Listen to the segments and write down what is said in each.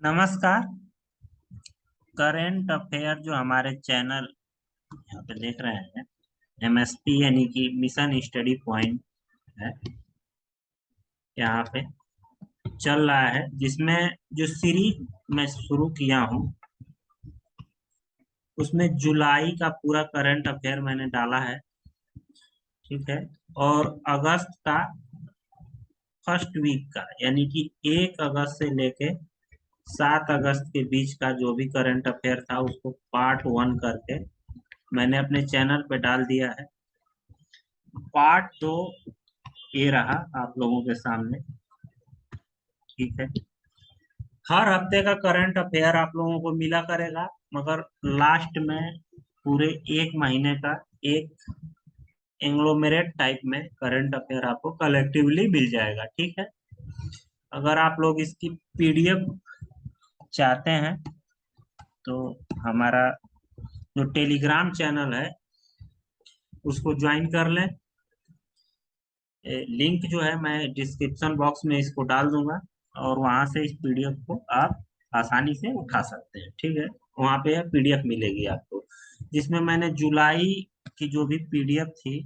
नमस्कार। Current affair जो हमारे चैनल यहाँ पे देख रहे हैं, एमएसपी यानी कि मिशन स्टडी पॉइंट है, यहाँ पे चल रहा है, जिसमें जो सीरीज मैं शुरू किया हूँ उसमें जुलाई का पूरा करंट अफेयर मैंने डाला है। ठीक है। और अगस्त का फर्स्ट वीक का यानी कि 1 अगस्त से लेके 7 अगस्त के बीच का जो भी करंट अफेयर था उसको पार्ट 1 करके मैंने अपने चैनल पे डाल दिया है। पार्ट 2 ये रहा आप लोगों के सामने। ठीक है। हर हफ्ते का करंट अफेयर आप लोगों को मिला करेगा, मगर लास्ट में पूरे 1 महीने का एक एंग्लोमेरेट टाइप में करंट अफेयर आपको कलेक्टिवली मिल जाएगा। ठीक है। अगर आप लोग इसकी पीडीएफ चाहते हैं तो हमारा जो टेलीग्राम चैनल है उसको ज्वाइन कर लें। लिंक जो है मैं डिस्क्रिप्शन बॉक्स में इसको डाल दूंगा और वहां से इस पीडीएफ को आप आसानी से उठा सकते हैं। ठीक है। वहां पे पीडीएफ मिलेगी आपको, जिसमें मैंने जुलाई की जो भी पीडीएफ थी,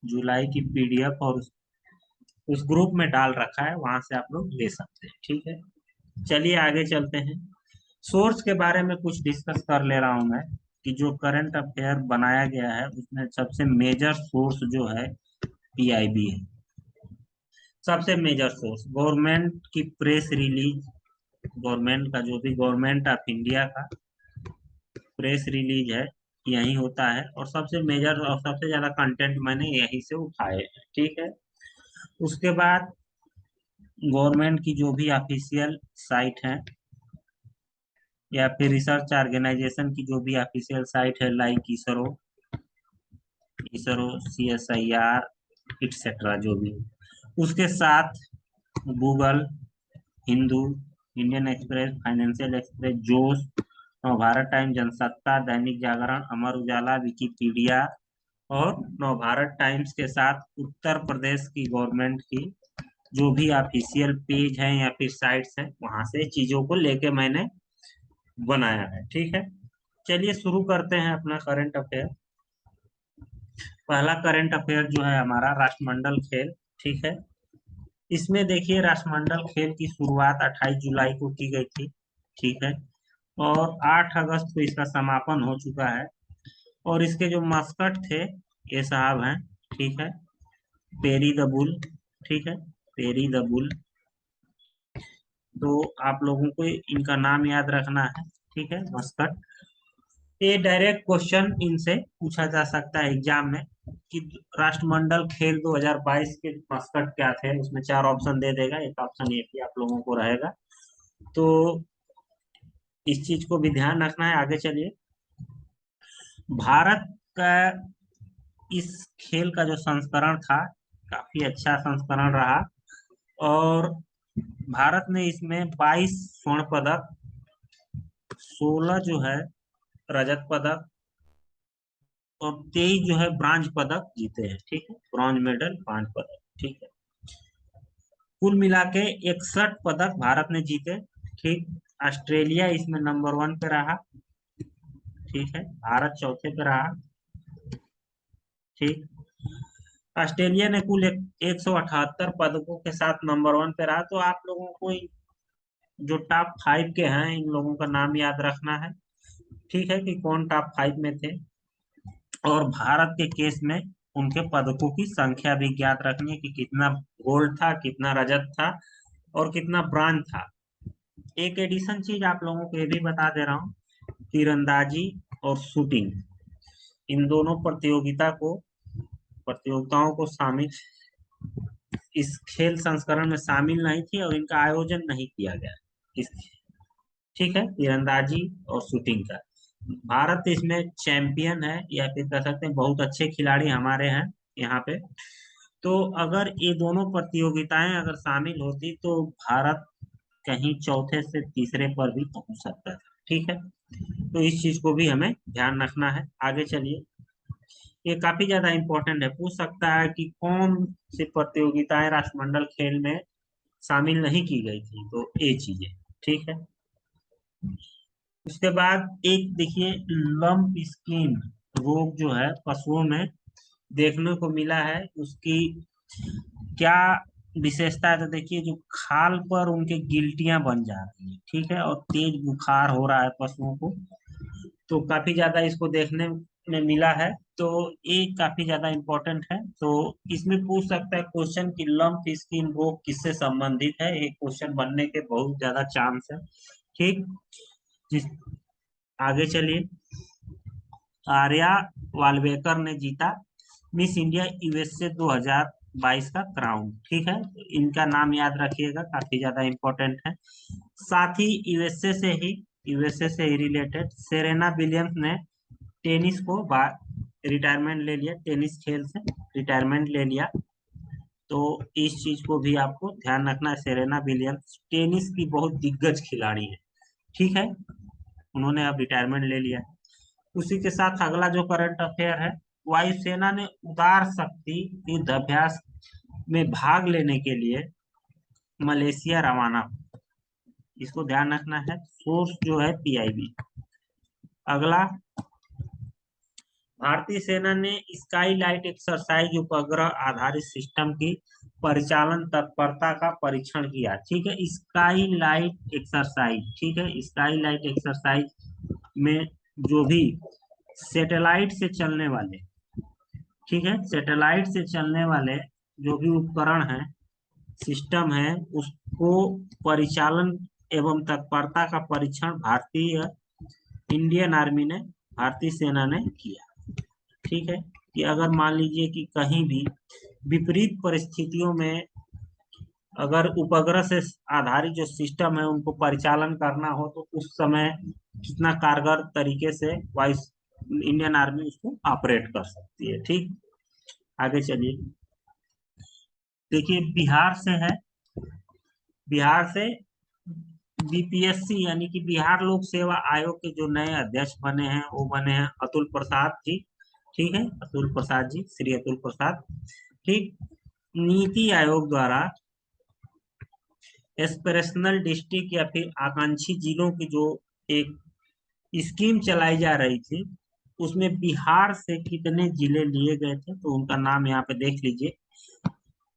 जुलाई की पीडीएफ और उस ग्रुप में डाल रखा है, वहां से आप लोग ले सकते हैं। ठीक है। चलिए आगे चलते हैं। सोर्स के बारे में कुछ डिस्कस कर ले रहा हूं मैं, कि जो करंट अफेयर बनाया गया है उसमें सबसे मेजर सोर्स जो है पीआईबी है। सबसे मेजर सोर्स गवर्नमेंट की प्रेस रिलीज, गवर्नमेंट का जो भी गवर्नमेंट ऑफ इंडिया का प्रेस रिलीज है यही होता है, और सबसे मेजर और सबसे ज्यादा कंटेंट मैंने यहीं से उठाए हैं। ठीक है। उसके बाद गवर्नमेंट की जो भी ऑफिशियल साइट है या फिर रिसर्च ऑर्गेनाइजेशन की जो भी ऑफिशियल साइट है, लाइक इसरो, CSIR इट्सेट्रा, जो भी उसके साथ Google, Hindu, Indian express, financial express, जोश, नवभारत टाइम, जनसत्ता, दैनिक जागरण, अमर उजाला, विकिपीडिया और नवभारत टाइम्स के साथ उत्तर प्रदेश की गवर्नमेंट की जो भी ऑफिशियल पेज है या फिर साइट्स है, वहां से चीजों को लेके मैंने बनाया है। ठीक है। चलिए शुरू करते हैं अपना करंट अफेयर। पहला करंट अफेयर जो है हमारा राष्ट्रमंडल खेल। ठीक है। इसमें देखिए, राष्ट्रमंडल खेल की शुरुआत 28 जुलाई को की गई थी। ठीक है। और 8 अगस्त को इसका समापन हो चुका है। और इसके जो मस्कट थे ये साहब हैं। ठीक है। Peri the bull. ठीक है। Peri the bull. तो आप लोगों को इनका नाम याद रखना है। ठीक है। मस्कट, ये डायरेक्ट क्वेश्चन इनसे पूछा जा सकता है एग्जाम में, कि राष्ट्रमंडल खेल 2022 के मस्कट क्या थे। उसमें 4 ऑप्शन दे देगा, एक ऑप्शन ये भी आप लोगों को रहेगा। तो इस चीज को भी ध्यान रखना है। आगे चलिए। भारत का इस खेल का जो संस्करण था काफी अच्छा संस्करण रहा, और भारत ने इसमें 22 स्वर्ण पदक, 16 जो है रजत पदक और 23 जो है ब्रांज पदक जीते हैं। ठीक है। ब्रॉन्ज मेडल, 5 पदक। ठीक है। कुल मिला के 61 पदक भारत ने जीते। ठीक। ऑस्ट्रेलिया इसमें नंबर 1 पे रहा। ठीक है। भारत चौथे पे रहा। ठीक। ऑस्ट्रेलिया ने कुल 178 पदकों के साथ नंबर 1 पे रहा। तो आप लोगों को जो टॉप 5 के हैं इन लोगों का नाम याद रखना है। ठीक है, कि कौन टॉप 5 में थे। और भारत के केस में उनके पदकों की संख्या भी ज्ञात रखनी है, कि कितना गोल्ड था, कितना रजत था और कितना ब्रांज था। एक एडिशन चीज आप लोगों को ये भी बता दे रहा हूँ, तीरंदाजी और शूटिंग, इन दोनों प्रतियोगिताओं को शामिल इस खेल संस्करण में शामिल नहीं थी, और इनका आयोजन नहीं किया गया इस। ठीक है। तीरंदाजी और शूटिंग का भारत इसमें चैंपियन है, या फिर कह सकते हैं बहुत अच्छे खिलाड़ी हमारे हैं यहाँ पे। तो अगर ये दोनों प्रतियोगिताएं अगर शामिल होती तो भारत कहीं चौथे से तीसरे पर भी पहुंच सकता था। ठीक है। तो इस चीज को भी हमें ध्यान रखना है। आगे चलिए। ये काफी ज्यादा इंपॉर्टेंट है, पूछ सकता है कि कौन सी प्रतियोगिताएं राष्ट्रमंडल खेल में शामिल नहीं की गई थी, तो ये चीजें। ठीक है। उसके बाद एक देखिए, लंप स्किन रोग जो है पशुओं में देखने को मिला है, उसकी क्या विशेषता है? तो देखिए, जो खाल पर उनके गिल्टियां बन जा रही है, ठीक है, और तेज बुखार हो रहा है पशुओं को, तो काफी ज्यादा इसको देखने में मिला है। तो ये काफी ज्यादा इम्पोर्टेंट है। तो इसमें पूछ सकता है क्वेश्चन कि लंप स्किन रोग किससे संबंधित है, ये क्वेश्चन बनने के बहुत ज्यादा चांस है। ठीक, जिस आगे चलिए। आर्या वाल्वेकर ने जीता मिस इंडिया यूएसए 2022 का क्राउन, ठीक है, इनका नाम याद रखिएगा, काफी ज्यादा इम्पोर्टेंट है। साथ ही यूएसए से ही रिलेटेड सेरेना विलियम्स ने टेनिस को रिटायरमेंट ले लिया, टेनिस खेल से रिटायरमेंट ले लिया। तो इस चीज को भी आपको ध्यान रखना है, सेरेना विलियम्स टेनिस की बहुत दिग्गज खिलाड़ी है, ठीक है, उन्होंने अब रिटायरमेंट ले लिया। उसी के साथ अगला जो करंट अफेयर है, वायुसेना ने उदार शक्ति युद्धाभ्यास में भाग लेने के लिए मलेशिया रवाना, इसको ध्यान रखना है, सोर्स जो है पीआईबी। अगला, भारतीय सेना ने स्काई लाइट एक्सरसाइज उपग्रह आधारित सिस्टम की परिचालन तत्परता का परीक्षण किया, ठीक है, स्काई लाइट एक्सरसाइज, ठीक है, स्काई लाइट एक्सरसाइज में जो भी सैटेलाइट से चलने वाले, ठीक है, सैटेलाइट से चलने वाले जो भी उपकरण हैं, सिस्टम है, उसको परिचालन एवं तत्परता का परीक्षण इंडियन आर्मी ने, भारतीय सेना ने किया, ठीक है, कि अगर मान लीजिए कि कहीं भी विपरीत परिस्थितियों में अगर उपग्रह से आधारित जो सिस्टम है उनको परिचालन करना हो, तो उस समय कितना कारगर तरीके से वायु इंडियन आर्मी उसको ऑपरेट कर सकती है। ठीक, आगे चलिए। देखिए, बिहार से है, बिहार से बीपीएससी यानी कि बिहार लोक सेवा आयोग के जो नए अध्यक्ष बने हैं वो बने हैं अतुल प्रसाद जी, ठीक है, अतुल प्रसाद जी, श्री अतुल प्रसाद। ठीक, नीति आयोग द्वारा एस्पिरेशनल डिस्ट्रिक्ट या फिर आकांक्षी जिलों की जो एक स्कीम चलाई जा रही थी, उसमें बिहार से कितने जिले लिए गए थे, तो उनका नाम यहाँ पे देख लीजिए।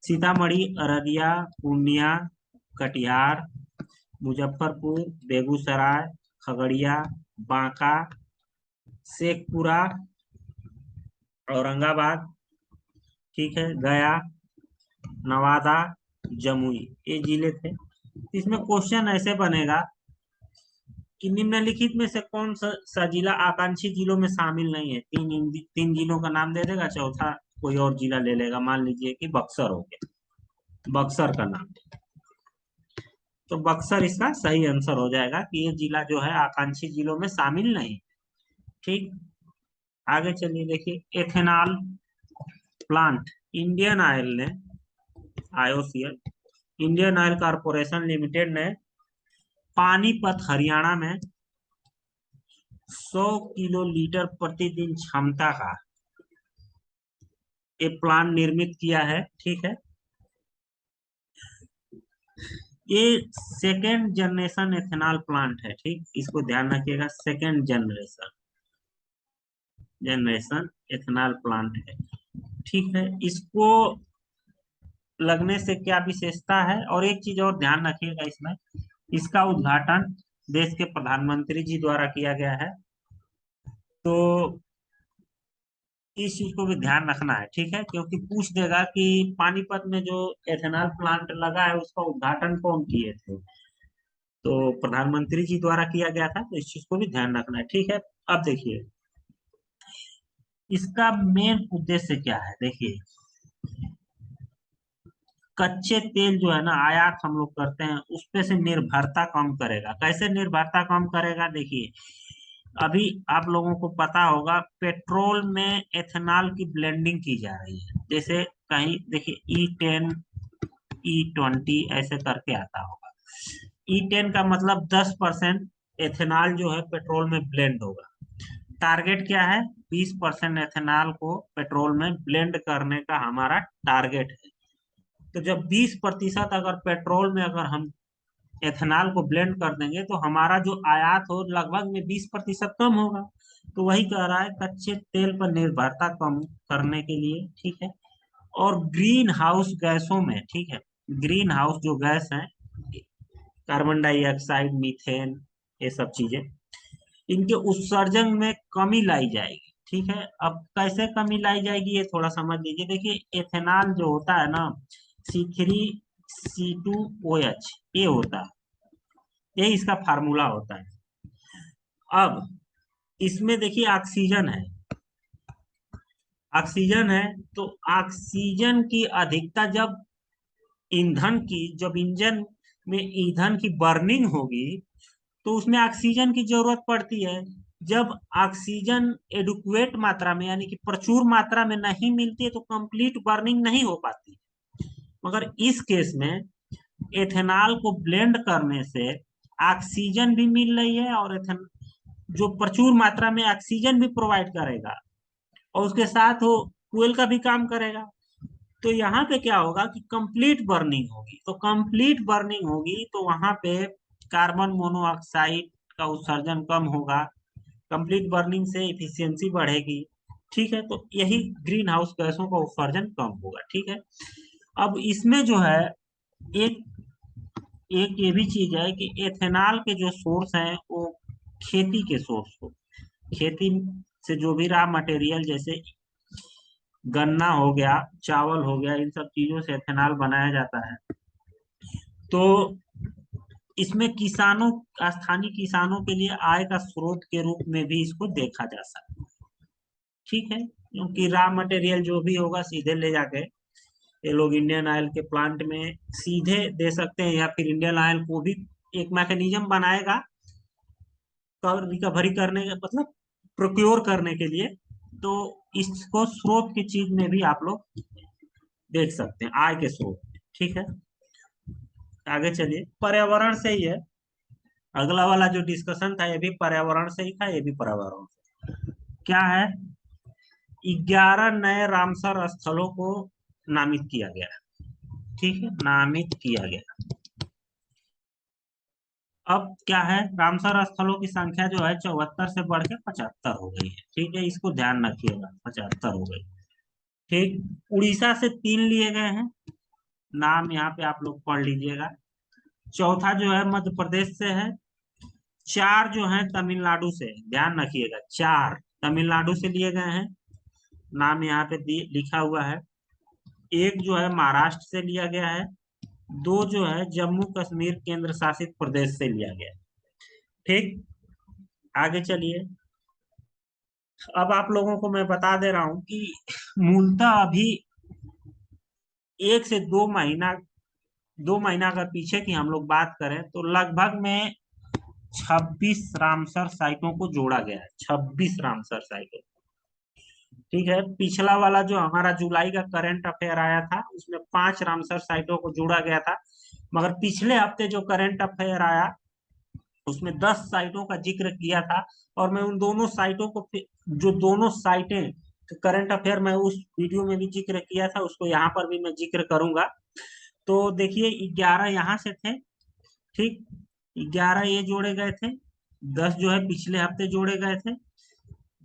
सीतामढ़ी, अररिया, पूर्णिया, कटिहार, मुजफ्फरपुर, बेगूसराय, खगड़िया, बांका, शेखपुरा, औरंगाबाद, ठीक है, गया, नवादा, जमुई, ये जिले थे। इसमें क्वेश्चन ऐसे बनेगा कि निम्नलिखित में से कौन सा जिला आकांक्षी जिलों में शामिल नहीं है? तीन जिलों का नाम दे देगा, चौथा कोई और जिला ले लेगा, मान लीजिए कि बक्सर हो गया, बक्सर का नाम, तो बक्सर इसका सही आंसर हो जाएगा कि ये जिला जो है आकांक्षी जिलों में शामिल नहीं। ठीक, आगे चलिए। देखिए, एथेनॉल प्लांट, इंडियन ऑयल ने, IOCL, Indian oil corporation limited ने पानीपत हरियाणा में 100 किलो लीटर प्रतिदिन क्षमता का एक प्लांट निर्मित किया है, ठीक है, ये सेकेंड जनरेशन एथेनॉल प्लांट है, ठीक, इसको ध्यान रखिएगा, सेकेंड जनरेशन एथेनॉल प्लांट है, ठीक है। इसको लगने से क्या विशेषता है, और एक चीज और ध्यान रखिएगा इसमें, इसका उद्घाटन देश के प्रधानमंत्री जी द्वारा किया गया है, तो इस चीज को भी ध्यान रखना है, ठीक है, क्योंकि पूछ देगा कि पानीपत में जो एथेनॉल प्लांट लगा है उसका उद्घाटन कौन किए थे, तो प्रधानमंत्री जी द्वारा किया गया था, तो इस चीज को भी ध्यान रखना है, ठीक है। अब देखिए, इसका मेन उद्देश्य क्या है? देखिए, कच्चे तेल जो है ना, आयात हम लोग करते हैं, उस पे से निर्भरता कम करेगा। कैसे निर्भरता कम करेगा? देखिए, अभी आप लोगों को पता होगा पेट्रोल में एथेनॉल की ब्लेंडिंग की जा रही है, जैसे कहीं देखिए E10, E20 ऐसे करके आता होगा। E10 का मतलब 10% एथेनॉल जो है पेट्रोल में ब्लेंड होगा। टारगेट क्या है? 20% एथेनॉल को पेट्रोल में ब्लेंड करने का हमारा टारगेट है। तो जब 20% अगर पेट्रोल में अगर हम एथेनॉल को ब्लेंड कर देंगे तो हमारा जो आयात हो लगभग में 20% कम होगा। तो वही कह रहा है कच्चे तेल पर निर्भरता कम करने के लिए, ठीक है। और ग्रीन हाउस गैसों में, ठीक है, ग्रीन हाउस जो गैस है, कार्बन डाइऑक्साइड, मीथेन, ये सब चीजें, इनके उत्सर्जन में कमी लाई जाएगी, ठीक है। अब कैसे कमी लाई जाएगी ये थोड़ा समझ लीजिए। देखिए एथेनॉल जो होता है ना, C3C2OH ये होता है, ये इसका फार्मूला होता है। अब इसमें देखिए ऑक्सीजन है, ऑक्सीजन है, तो ऑक्सीजन की अधिकता जब ईंधन की, जब इंजन में ईंधन की बर्निंग होगी तो उसमें ऑक्सीजन की जरूरत पड़ती है। जब ऑक्सीजन एडुक्वेट मात्रा में यानी कि प्रचुर मात्रा में नहीं मिलती है तो कंप्लीट बर्निंग नहीं हो पाती। मगर इस केस में एथेनॉल को ब्लेंड करने से ऑक्सीजन भी मिल रही है और एथेन जो प्रचुर मात्रा में ऑक्सीजन भी प्रोवाइड करेगा और उसके साथ वो फ्यूल का भी काम करेगा। तो यहाँ पे क्या होगा कि कंप्लीट बर्निंग होगी, तो कंप्लीट बर्निंग होगी तो वहां पे कार्बन मोनोऑक्साइड का उत्सर्जन कम होगा, कंप्लीट बर्निंग से इफिशियंसी बढ़ेगी, ठीक है। तो यही ग्रीन हाउस गैसों का उत्सर्जन कम होगा, ठीक है। अब इसमें जो है एक एक ये भी चीज है कि एथेनॉल के जो सोर्स हैं वो खेती के सोर्स हो, खेती से जो भी रॉ मटेरियल जैसे गन्ना हो गया, चावल हो गया, इन सब चीजों से एथेनॉल बनाया जाता है। तो इसमें किसानों, स्थानीय किसानों के लिए आय का स्रोत के रूप में भी इसको देखा जा सकता है, ठीक है। क्योंकि रॉ मटेरियल जो भी होगा सीधे ले जाके ये लोग इंडियन ऑयल के प्लांट में सीधे दे सकते हैं, या फिर इंडियन ऑयल को भी एक मैकेनिज्म बनाएगा रिकवरी करने का, मतलब प्रोक्योर करने के लिए। तो इसको स्रोत की चीज में भी आप लोग देख सकते हैं, आय के स्रोत, ठीक है। आगे चलिए, पर्यावरण से ही है अगला वाला जो डिस्कशन था, ये भी पर्यावरण से ही था, ये भी पर्यावरण से। क्या है, 11 नए रामसर स्थलों को नामित किया गया, ठीक है, नामित किया गया। अब क्या है, रामसर स्थलों की संख्या जो है 74 से बढ़ के 75 हो गई है, ठीक है, इसको ध्यान रखिएगा, 75 हो गई, ठीक। उड़ीसा से 3 लिए गए हैं, नाम यहाँ पे आप लोग पढ़ लीजिएगा। चौथा जो है मध्य प्रदेश से है। 4 जो है तमिलनाडु से, ध्यान रखिएगा, 4 तमिलनाडु से लिए गए हैं, नाम यहाँ पे लिखा हुआ है। एक जो है महाराष्ट्र से लिया गया है। 2 जो है जम्मू कश्मीर केंद्र शासित प्रदेश से लिया गया, ठीक। आगे चलिए, अब आप लोगों को मैं बता दे रहा हूं कि मूलतः अभी 1 से 2 महीना, 2 महीना अगर पीछे की हम लोग बात करें तो लगभग में 26 रामसर साइटों को जोड़ा गया है, 26 रामसर साइटों, ठीक है। पिछला वाला जो हमारा जुलाई का करंट अफेयर आया था उसमें 5 रामसर साइटों को जोड़ा गया था। मगर पिछले हफ्ते जो करंट अफेयर आया उसमें 10 साइटों का जिक्र किया था। और मैं उन दोनों साइटों को जो दोनों साइटें करंट अफेयर में उस वीडियो में भी जिक्र किया था उसको यहाँ पर भी मैं जिक्र करूंगा। तो देखिए 11 यहाँ से थे, ठीक, 11 ये जोड़े गए थे, 10 जो है पिछले हफ्ते जोड़े गए थे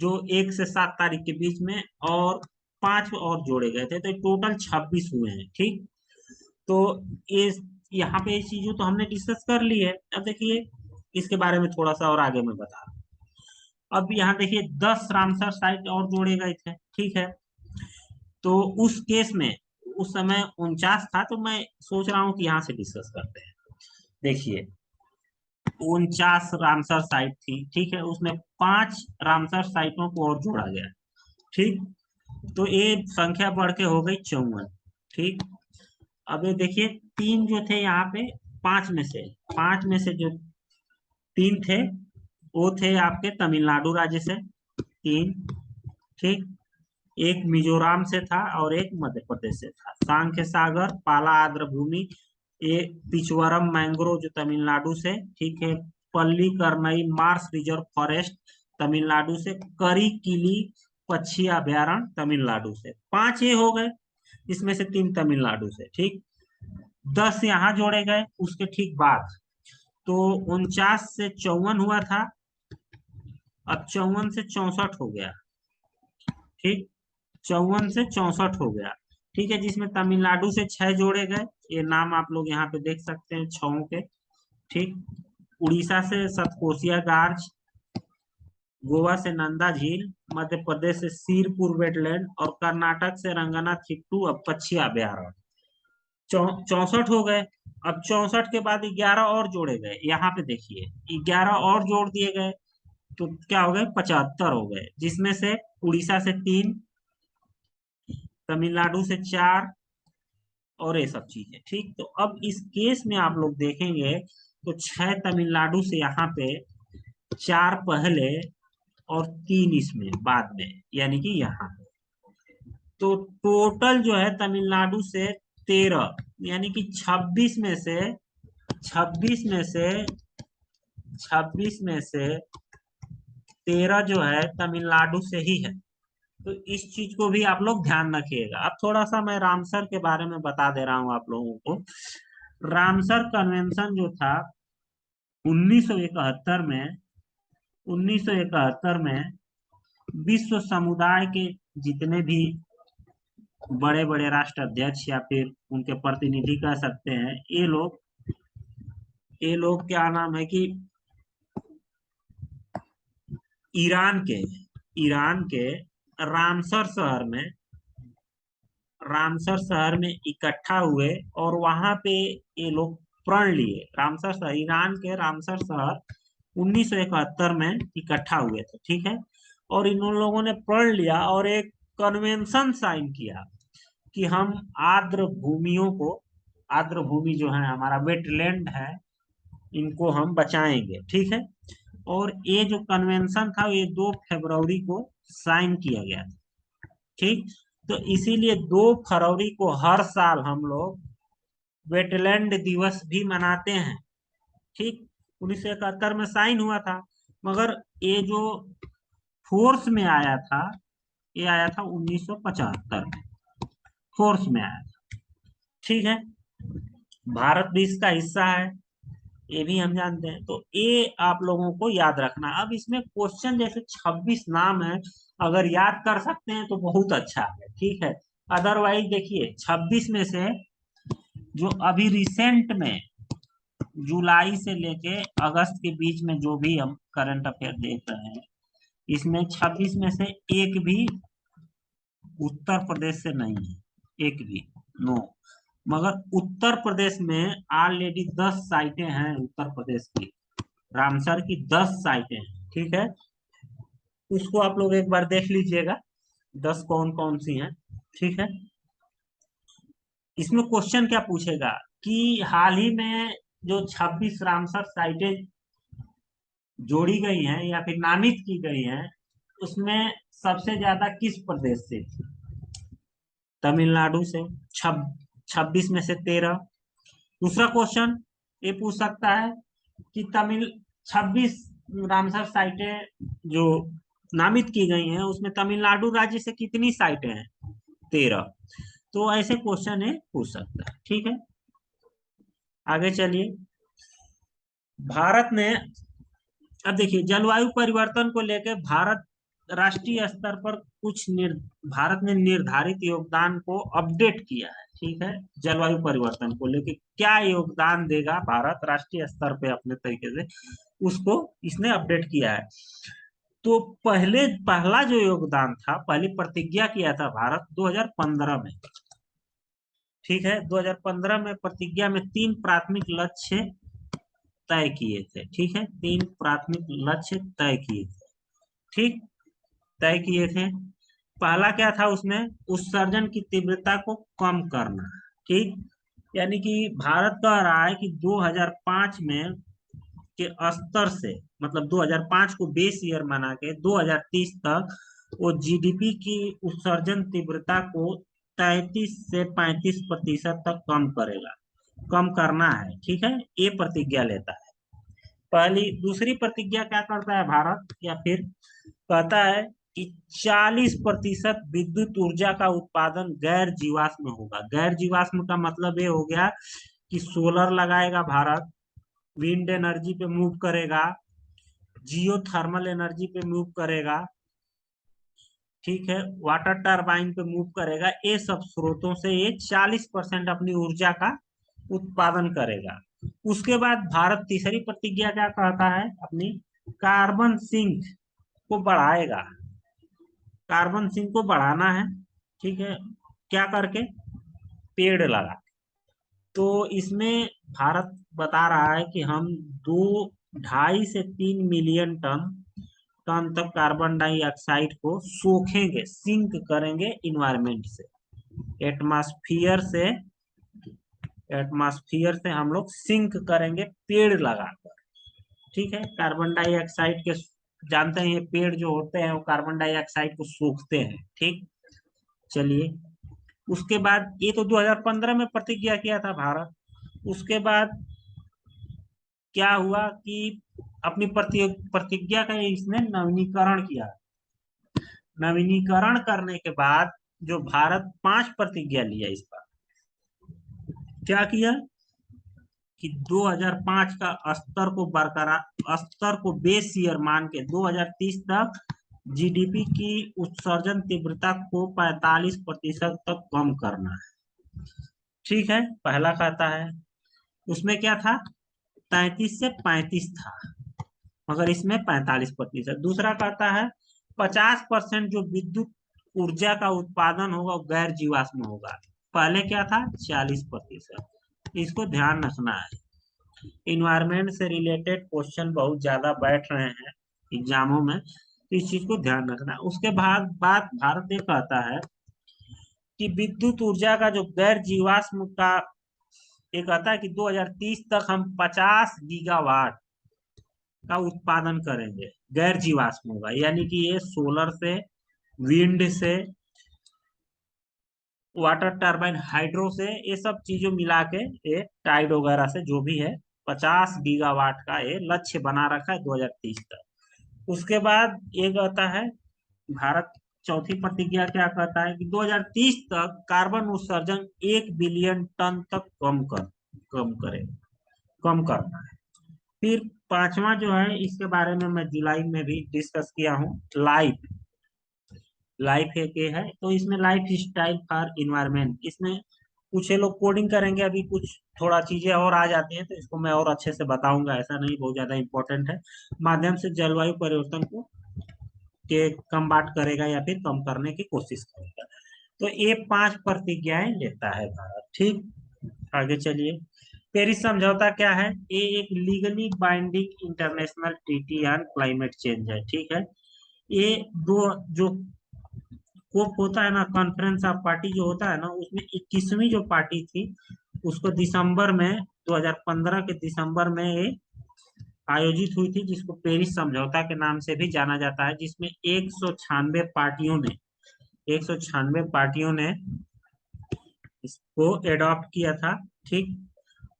जो 1 से 7 तारीख के बीच में, और 5 और जोड़े गए थे, तो टोटल 26 हुए हैं, ठीक। तो ये यहाँ पे ये चीजों तो हमने डिस्कस कर ली है। अब देखिए इसके बारे में थोड़ा सा और आगे मैं बता रहा हूँ। अब यहाँ देखिए 10 रामसर साइट और जोड़े गए थे, ठीक है। तो उस केस में उस समय 49 था, तो मैं सोच रहा हूँ कि यहाँ से डिस्कस करते हैं। देखिए 49 रामसर साइट थी, ठीक है, उसमें 5 रामसर साइटों को और जोड़ा गया, ठीक। तो ये संख्या बढ़ के हो गई 54, ठीक। अब ये देखिए 3 जो थे यहाँ पे, 5 में से जो 3 थे वो थे आपके तमिलनाडु राज्य से, 3, ठीक। एक मिजोरम से था और एक मध्य प्रदेश से था। सांख्य सागर, पाला आर्द्र भूमि, ये पिचवरम मैंग्रोव जो तमिलनाडु से, ठीक है। पल्ली Karnai Mars reserve forest Tamil Nadu से। करी किली पक्षी अभ्यारण्य तमिलनाडु से। 5 ये हो गए, इसमें से 3 तमिलनाडु से, ठीक। 10 यहाँ जोड़े गए, उसके ठीक बाद तो 49 से 54 हुआ था, अब 54 से 64 हो गया। ठीक, 54 से 64 हो गया। ठीक है, जिसमें तमिलनाडु से 6 जोड़े गए, ये नाम आप लोग यहाँ पे देख सकते हैं छओं के। ठीक, उड़ीसा से सतकोसिया गार्ज, गोवा से नंदा झील, मध्य प्रदेश से सीरपुर वेटलैंड और कर्नाटक से रंगनाथिट्टू अब पक्षी अभ्यारण्य। 64 हो गए। अब 64 के बाद 11 और जोड़े गए, यहाँ पे देखिए 11 और जोड़ दिए गए, तो क्या हो गए, 75 हो गए, जिसमें से उड़ीसा से 3, तमिलनाडु से 4 और ये सब चीजें। ठीक, तो अब इस केस में आप लोग देखेंगे तो 6 तमिलनाडु से यहाँ पे, 4 पहले और 3 इसमें बाद में, यानी कि यहाँ पे। तो टोटल जो है तमिलनाडु से 13, यानी कि 26 में से 13 जो है तमिलनाडु से ही है। तो इस चीज को भी आप लोग ध्यान रखिएगा। अब थोड़ा सा मैं रामसर के बारे में बता दे रहा हूँ आप लोगों को। रामसर कन्वेंशन जो था 1971 में, 1971 में विश्व समुदाय के जितने भी बड़े बड़े राष्ट्र अध्यक्ष या फिर उनके प्रतिनिधि कह सकते हैं, ये लोग क्या नाम है कि ईरान के ईरान के रामसर शहर में इकट्ठा हुए और वहां पे ये लोग प्रण लिए। रामसर शहर, ईरान के रामसर शहर 1971 में इकट्ठा हुए थे। ठीक है, और इन लोगों ने प्रण लिया और एक कन्वेंशन साइन किया कि हम आर्द्र भूमि जो है हमारा वेटलैंड है, इनको हम बचाएंगे। ठीक है, और ये जो कन्वेंशन था ये 2 फरवरी को साइन किया गया था। ठीक, तो इसीलिए 2 फरवरी को हर साल हम लोग वेटलैंड दिवस भी मनाते हैं। ठीक, 1971 में साइन हुआ था, मगर ये जो फोर्स में आया था, ये आया था 1975 में, फोर्स में आया था। ठीक है, भारत भी इसका हिस्सा है, ये भी हम जानते हैं। तो ये आप लोगों को याद रखना। अब इसमें क्वेश्चन जैसे 26 नाम है, अगर याद कर सकते हैं तो बहुत अच्छा है। ठीक है, अदरवाइज देखिए 26 में से जो अभी रिसेंट में जुलाई से लेके अगस्त के बीच में जो भी हम करंट अफेयर देख रहे हैं, इसमें 26 में से एक भी उत्तर प्रदेश से नहीं है, एक भी, नो। मगर उत्तर प्रदेश में ऑलरेडी 10 साइटें हैं उत्तर प्रदेश की, रामसर की 10 साइटें हैं। ठीक है, उसको आप लोग एक बार देख लीजिएगा 10 कौन कौन सी हैं। ठीक है, इसमें क्वेश्चन क्या पूछेगा कि हाल ही में जो 26 रामसर साइटें जोड़ी गई हैं या फिर नामित की गई हैं, उसमें सबसे ज्यादा किस प्रदेश से थी? तमिलनाडु से, 26 में से 13। दूसरा क्वेश्चन ये पूछ सकता है कि तमिल 26 रामसर साइटें जो नामित की गई हैं उसमें तमिलनाडु राज्य से कितनी साइटें हैं? 13। तो ऐसे क्वेश्चन है पूछ सकता है। ठीक है, आगे चलिए। भारत ने, अब देखिए जलवायु परिवर्तन को लेकर भारत राष्ट्रीय स्तर पर भारत ने निर्धारित योगदान को अपडेट किया है। ठीक है, जलवायु परिवर्तन को लेकर क्या योगदान देगा भारत राष्ट्रीय स्तर पे अपने तरीके से, उसको इसने अपडेट किया है। तो पहला जो योगदान था, पहली प्रतिज्ञा किया था भारत 2015 में। ठीक है, 2015 में प्रतिज्ञा में 3 प्राथमिक लक्ष्य तय किए थे। ठीक है, 3 प्राथमिक लक्ष्य तय किए थे। ठीक, तय किए थे। पहला क्या था उसमें, उत्सर्जन की तीव्रता को कम करना। ठीक, यानी कि भारत कह रहा है कि 2005 में के स्तर से, मतलब 2005 को बेस ईयर बना के 2030 तक वो जीडीपी की उत्सर्जन तीव्रता को 33 से 35% तक कम करेगा, कम करना है। ठीक है, ये प्रतिज्ञा लेता है पहली। दूसरी प्रतिज्ञा क्या करता है भारत, या फिर कहता है कि 40% विद्युत ऊर्जा का उत्पादन गैर जीवाश्म होगा। गैर जीवाश्म का मतलब ये हो गया कि सोलर लगाएगा भारत, विंड एनर्जी पे मूव करेगा, जियो थर्मल एनर्जी पे मूव करेगा, ठीक है, वाटर टरबाइन पे मूव करेगा। ये सब स्रोतों से ये 40% अपनी ऊर्जा का उत्पादन करेगा। उसके बाद भारत तीसरी प्रतिज्ञा क्या कहता है अपनी, कार्बन सिंक को बढ़ाएगा। कार्बन सिंक को बढ़ाना है, ठीक है, क्या करके, पेड़ लगा। तो इसमें भारत बता रहा है कि हम 2.5 से 3 मिलियन टन टन तक कार्बन डाइऑक्साइड को सोखेंगे, सिंक करेंगे इन्वायरमेंट से, एटमॉस्फेयर से। एटमॉस्फेयर से हम लोग सिंक करेंगे पेड़ लगाकर, ठीक है। कार्बन डाइऑक्साइड के, जानते हैं ये पेड़ जो होते हैं वो कार्बन डाइऑक्साइड को सोखते हैं, ठीक। चलिए, उसके बाद ये तो 2015 में प्रतिज्ञा किया था भारत। उसके बाद क्या हुआ कि अपनी प्रतिज्ञा का इसने नवीनीकरण किया। नवीनीकरण करने के बाद जो भारत 5 प्रतिज्ञा लिया इस बार, क्या किया कि 2005 का स्तर को बरकरार, स्तर को बेस ईयर मान के 2030 तक जीडीपी की उत्सर्जन तीव्रता को 45% तक कम करना है, ठीक है। पहला कहता है, उसमें क्या था, 33 से 35 था, मगर इसमें 45%। दूसरा कहता है 50% जो विद्युत ऊर्जा का उत्पादन होगा वो गैर जीवाश्म होगा। पहले क्या था, 40%। इसको ध्यान रखना है, इन्वायरमेंट से रिलेटेड क्वेश्चन बहुत ज्यादा बैठ रहे हैं एग्जामों में, तो इस चीज को ध्यान रखना है। उसके बाद बात भारत ये कहता है कि विद्युत ऊर्जा का जो गैर जीवाश्म का, ये कहता है कि 2030 तक हम 50 गीगावाट का उत्पादन करेंगे, गैर जीवाश्म होगा, यानी कि ये सोलर से, विंड से, वाटर टरबाइन, हाइड्रो से, ये सब चीजों मिला के, ये टाइड वगैरह से जो भी है, 50 गीगावाट का ये लक्ष्य बना रखा है 2030 तक। उसके बाद ये कहता है भारत, चौथी प्रतिज्ञा क्या कहता है कि 2030 तक कार्बन उत्सर्जन 1 बिलियन टन तक कम करे, कम करना है। फिर पांचवा जो है, इसके बारे में मैं जुलाई में भी डिस्कस किया हूँ, लाइफ। लाइफ एक ये है, तो इसमें लाइफ स्टाइल फॉर इन्वायरमेंट, इसमें कुछ ये लोग कोडिंग करेंगे, अभी कुछ थोड़ा चीजें और आ जाती हैं तो इसको मैं और अच्छे से बताऊंगा, ऐसा नहीं, बहुत ज्यादा इंपॉर्टेंट है। माध्यम से जलवायु परिवर्तन को के कम बाट करेगा या फिर कम करने की कोशिश करेगा। तो ये 5 प्रतिज्ञाएं लेता है भारत, ठीक। आगे चलिए, पेरिस समझौता क्या है, ये एक legally binding international treaty on climate change है, ठीक है। ये दो जो कोप होता है ना, कॉन्फ्रेंस ऑफ पार्टी जो होता है ना, उसमें 21वीं जो पार्टी थी, उसको दिसंबर में, 2015 के दिसंबर में ये आयोजित हुई थी, जिसको पेरिस समझौता के नाम से भी जाना जाता है, जिसमें 196 पार्टियों ने इसको एडॉप्ट किया था, ठीक।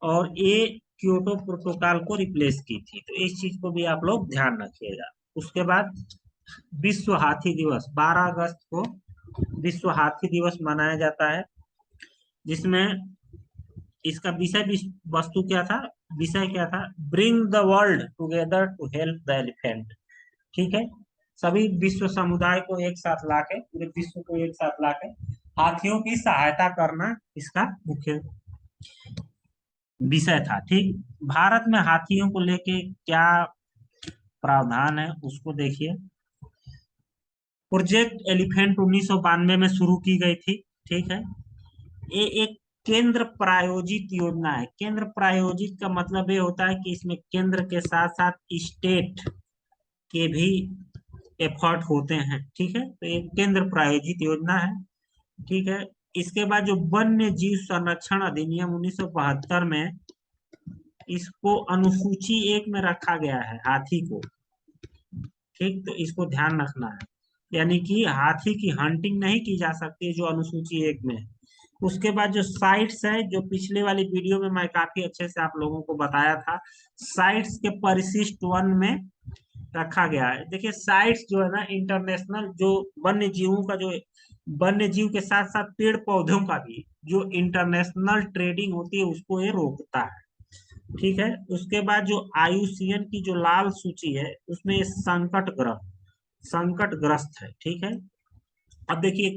और ये क्योटो प्रोटोकॉल को रिप्लेस की थी, तो इस चीज को भी आप लोग ध्यान रखिएगा। उसके बाद विश्व हाथी दिवस, 12 अगस्त को विश्व हाथी दिवस मनाया जाता है, जिसमें इसका वस्तु क्या था, विषय क्या था, bring the world together to help the elephant, ठीक है। सभी विश्व समुदाय को एक साथ लाके, पूरे विश्व को एक साथ लाके हाथियों की सहायता करना इसका मुख्य विषय था, ठीक। भारत में हाथियों को लेके क्या प्रावधान है उसको देखिए। प्रोजेक्ट एलिफेंट 1992 में शुरू की गई थी, ठीक है। ये एक केंद्र प्रायोजित योजना है। केंद्र प्रायोजित का मतलब ये होता है कि इसमें केंद्र के साथ साथ स्टेट के भी एफर्ट होते हैं, ठीक है, तो एक केंद्र प्रायोजित योजना है, ठीक है। इसके बाद जो वन्य जीव संरक्षण अधिनियम 1972 में, इसको अनुसूची 1 में रखा गया है हाथी को, ठीक, तो इसको ध्यान रखना है, यानी कि हाथी की हंटिंग नहीं की जा सकती जो अनुसूची 1 में है। उसके बाद जो साइट्स है, जो पिछले वाली वीडियो में मैं काफी अच्छे से आप लोगों को बताया था, साइट्स के परिशिष्ट 1 में रखा गया है। देखिए साइट्स जो है ना, इंटरनेशनल जो वन्य जीवों का, जो वन्य जीव के साथ साथ पेड़ पौधों का भी जो इंटरनेशनल ट्रेडिंग होती है उसको ये रोकता है। ठीक है। उसके बाद जो IUCN की जो लाल सूची है उसमें ये संकटग्रस्त है। ठीक है। अब देखिए,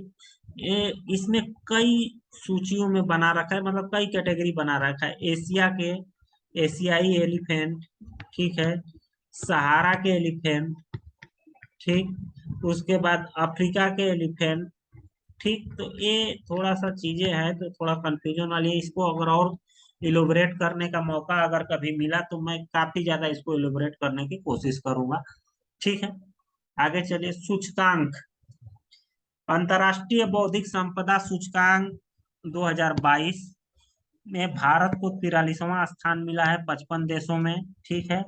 ये इसने कई सूचियों में बना रखा है, मतलब कई कैटेगरी बना रखा है। एशियाई एलिफेंट, ठीक है, सहारा के एलिफेंट, ठीक, उसके बाद अफ्रीका के एलिफेंट, ठीक। तो ये थोड़ा सा चीजें हैं तो थोड़ा कंफ्यूजन वाली है। इसको अगर और इलोबरेट करने का मौका अगर कभी मिला तो मैं काफी ज्यादा इसको इलोबरेट करने की कोशिश करूंगा। ठीक है। आगे चलिए, सूचकांक। अंतर्राष्ट्रीय बौद्धिक संपदा सूचकांक 2022 में भारत को 43वां स्थान मिला है 55 देशों में। ठीक है।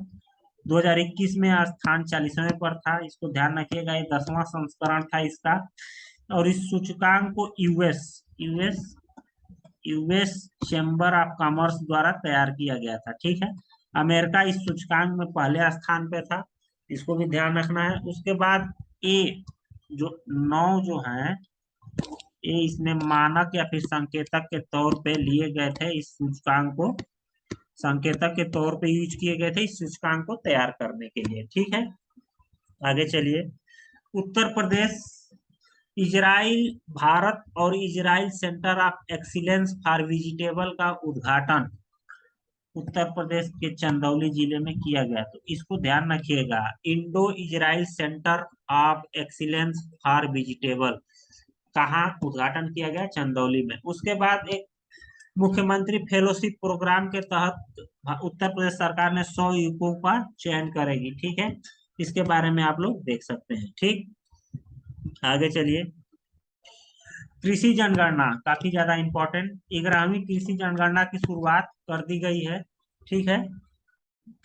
2021 में स्थान 40वें पर था, इसको ध्यान रखिएगा, ये 10वां संस्करण था इसका। और इस सूचकांक को US US chamber of commerce द्वारा तैयार किया गया था। ठीक है। अमेरिका इस सूचकांक में पहले स्थान पे था, इसको भी ध्यान रखना है। उसके बाद ए जो 9 जो है, ये इसमें मानक या फिर संकेतक के तौर पे लिए गए थे। इस सूचकांक को संकेतक के तौर पे यूज किए गए थे इस सूचकांक को तैयार करने के लिए। ठीक है। आगे चलिए, उत्तर प्रदेश, इजराइल, भारत और Israel centre of excellence for vegetable का उद्घाटन उत्तर प्रदेश के चंदौली जिले में किया गया। तो इसको ध्यान रखिएगा, Indo Israel centre of excellence for vegetable कहाँ उद्घाटन किया गया? चंदौली में। उसके बाद एक मुख्यमंत्री फेलोशिप प्रोग्राम के तहत उत्तर प्रदेश सरकार ने 100 युवकों का चयन करेगी। ठीक है। इसके बारे में आप लोग देख सकते हैं। ठीक। आगे चलिए, कृषि जनगणना काफी ज्यादा इंपॉर्टेंट। 11वीं कृषि जनगणना की शुरुआत कर दी गई है। ठीक है।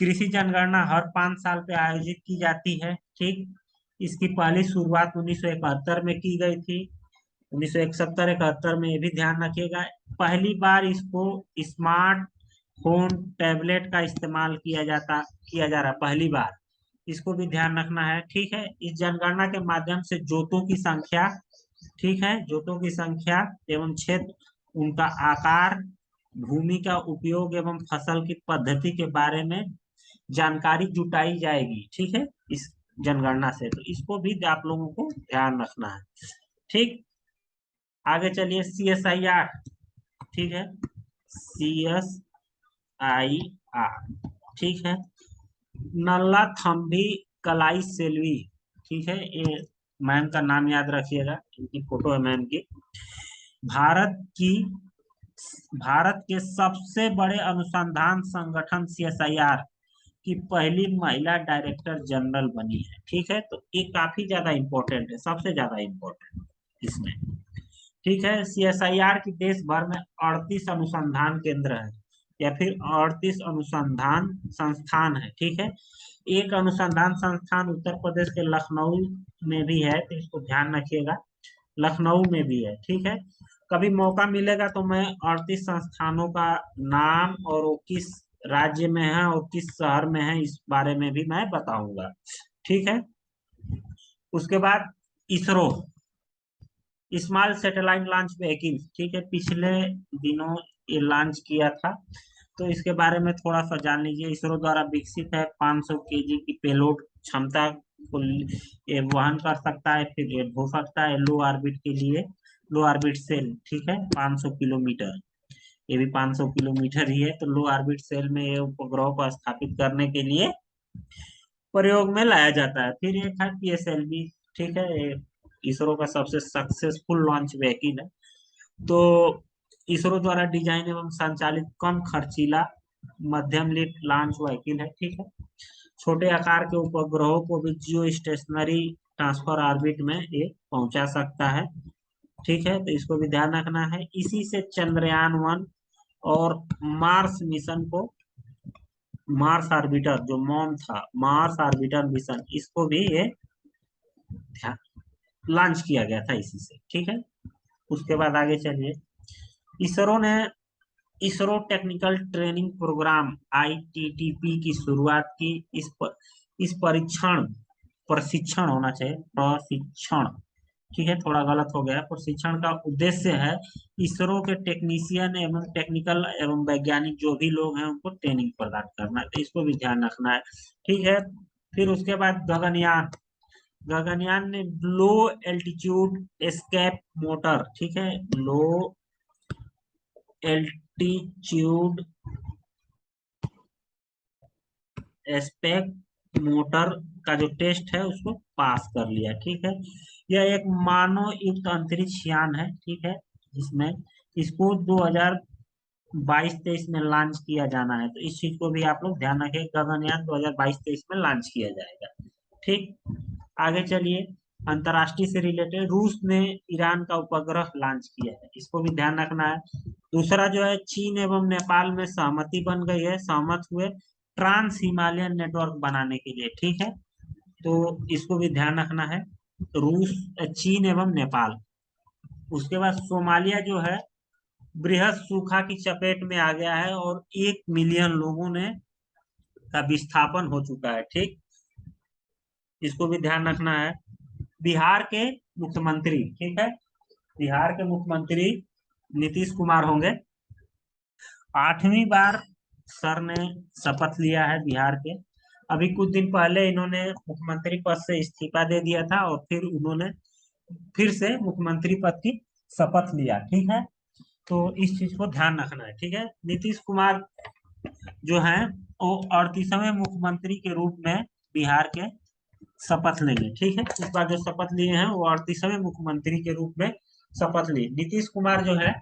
कृषि जनगणना हर 5 साल पे आयोजित की जाती है। ठीक। इसकी पहली शुरुआत 1971 में की गई थी। 1971-71 में, ये भी ध्यान रखिएगा। पहली बार इसको स्मार्ट फोन टैबलेट का इस्तेमाल किया जा रहा है, पहली बार। इसको भी ध्यान रखना है। ठीक है। इस जनगणना के माध्यम से जोतों की संख्या, ठीक है, जोतों की संख्या एवं क्षेत्र, उनका आकार, भूमि का उपयोग एवं फसल की पद्धति के बारे में जानकारी जुटाई जाएगी। ठीक है, इस जनगणना से। तो इसको भी आप लोगों को ध्यान रखना है। ठीक। आगे चलिए, CSIR। ठीक है, CSIR, ठीक है, नल्ला थम्बी कलाई सेल्वी। ठीक है, ये मैम का नाम याद रखिएगा, इनकी फोटो है मैम की। भारत की भारत के सबसे बड़े अनुसंधान संगठन CSIR की पहली महिला डायरेक्टर जनरल बनी है। ठीक है। तो ये काफी ज्यादा इंपॉर्टेंट है, सबसे ज्यादा इंपॉर्टेंट इसमें। ठीक है। CSIR की देश भर में 38 अनुसंधान केंद्र है या फिर 38 अनुसंधान संस्थान है। ठीक है। एक अनुसंधान संस्थान उत्तर प्रदेश के लखनऊ में भी है, तो इसको ध्यान रखिएगा, लखनऊ में भी है। ठीक है। कभी मौका मिलेगा तो मैं 38 संस्थानों का नाम और वो किस राज्य में है और किस शहर में है, इस बारे में भी मैं बताऊंगा। ठीक है। उसके बाद ISRO, small satellite launch vehicle, ठीक है, पिछले दिनों ये लॉन्च किया था। तो इसके बारे में थोड़ा सा जान लीजिए। इसरो द्वारा विकसित है, 500 केजी की पेलोड क्षमता को ये वहन कर सकता है, फिर ये ढो सकता है लो ऑर्बिट के लिए, लो ऑर्बिट सेल। ठीक है, 500 किलोमीटर, ये भी 500 किलोमीटर ही है। तो लो ऑर्बिट सेल में ये उपग्रह को स्थापित करने के लिए प्रयोग में लाया जाता है। फिर एक है PSLV। ठीक है, ये इसरो का सबसे सक्सेसफुल लॉन्च व्हीकल है। तो इसरो द्वारा डिजाइन एवं संचालित कम खर्चीला मध्यम लिफ्ट लॉन्च व्हीकल है। ठीक है। छोटे आकार के उपग्रहों को भी जियो स्टेशनरी ट्रांसफर ऑर्बिट में ये पहुंचा सकता है। ठीक है। तो इसको भी ध्यान रखना है। इसी से चंद्रयान 1 और मार्स मिशन को, मार्स ऑर्बिटर जो मॉम था, मार्स ऑर्बिटर मिशन, इसको भी ये लॉन्च किया गया था इसी से। ठीक है। उसके बाद आगे चलिए, इसरो ने ISRO technical training program ITTP की शुरुआत की। इस परीक्षण प्रशिक्षण होना चाहिए, प्रशिक्षण ठीक है, थोड़ा गलत हो गया। प्रशिक्षण का उद्देश्य है इसरो के टेक्नीशियन एवं टेक्निकल एवं वैज्ञानिक जो भी लोग हैं उनको ट्रेनिंग प्रदान करना है, तो इसको भी ध्यान रखना है। ठीक है, फिर उसके बाद गगनयान। गगनयान में लो एल्टीट्यूड एस्केप मोटर, ठीक है, लो एल्टीट्यूड एस्पेक्ट मोटर का जो टेस्ट है उसको पास कर लिया। ठीक है, यह एक मानव युक्त अंतरिक्ष यान है। ठीक है, इसमें इसको 2022-23 में लॉन्च किया जाना है, तो इस चीज को भी आप लोग ध्यान रखें, गगनयान 2022-23 में लॉन्च किया जाएगा। ठीक, आगे चलिए। अंतर्राष्ट्रीय से रिलेटेड, रूस ने ईरान का उपग्रह लॉन्च किया है, इसको भी ध्यान रखना है। दूसरा जो है, चीन एवं नेपाल में सहमति बन गई है, सहमत हुए ट्रांस हिमालयन नेटवर्क बनाने के लिए। ठीक है, तो इसको भी ध्यान रखना है, रूस, चीन एवं नेपाल। उसके बाद सोमालिया जो है बृहद सूखा की चपेट में आ गया है और 1 मिलियन लोगों ने का विस्थापन हो चुका है। ठीक, इसको भी ध्यान रखना है। बिहार के मुख्यमंत्री, ठीक है, बिहार के मुख्यमंत्री नीतीश कुमार होंगे। 8वीं बार सर ने शपथ लिया है बिहार के। अभी कुछ दिन पहले इन्होंने मुख्यमंत्री पद से इस्तीफा दे दिया था और फिर उन्होंने फिर से मुख्यमंत्री पद की शपथ लिया। ठीक है, तो इस चीज को ध्यान रखना है। ठीक है, नीतीश कुमार जो है वो 38वें मुख्यमंत्री के रूप में बिहार के शपथ लेंगे। ठीक है, इस बार जो शपथ लिए हैं वो 38वें मुख्यमंत्री के रूप में शपथ लिए। नीतीश कुमार जो है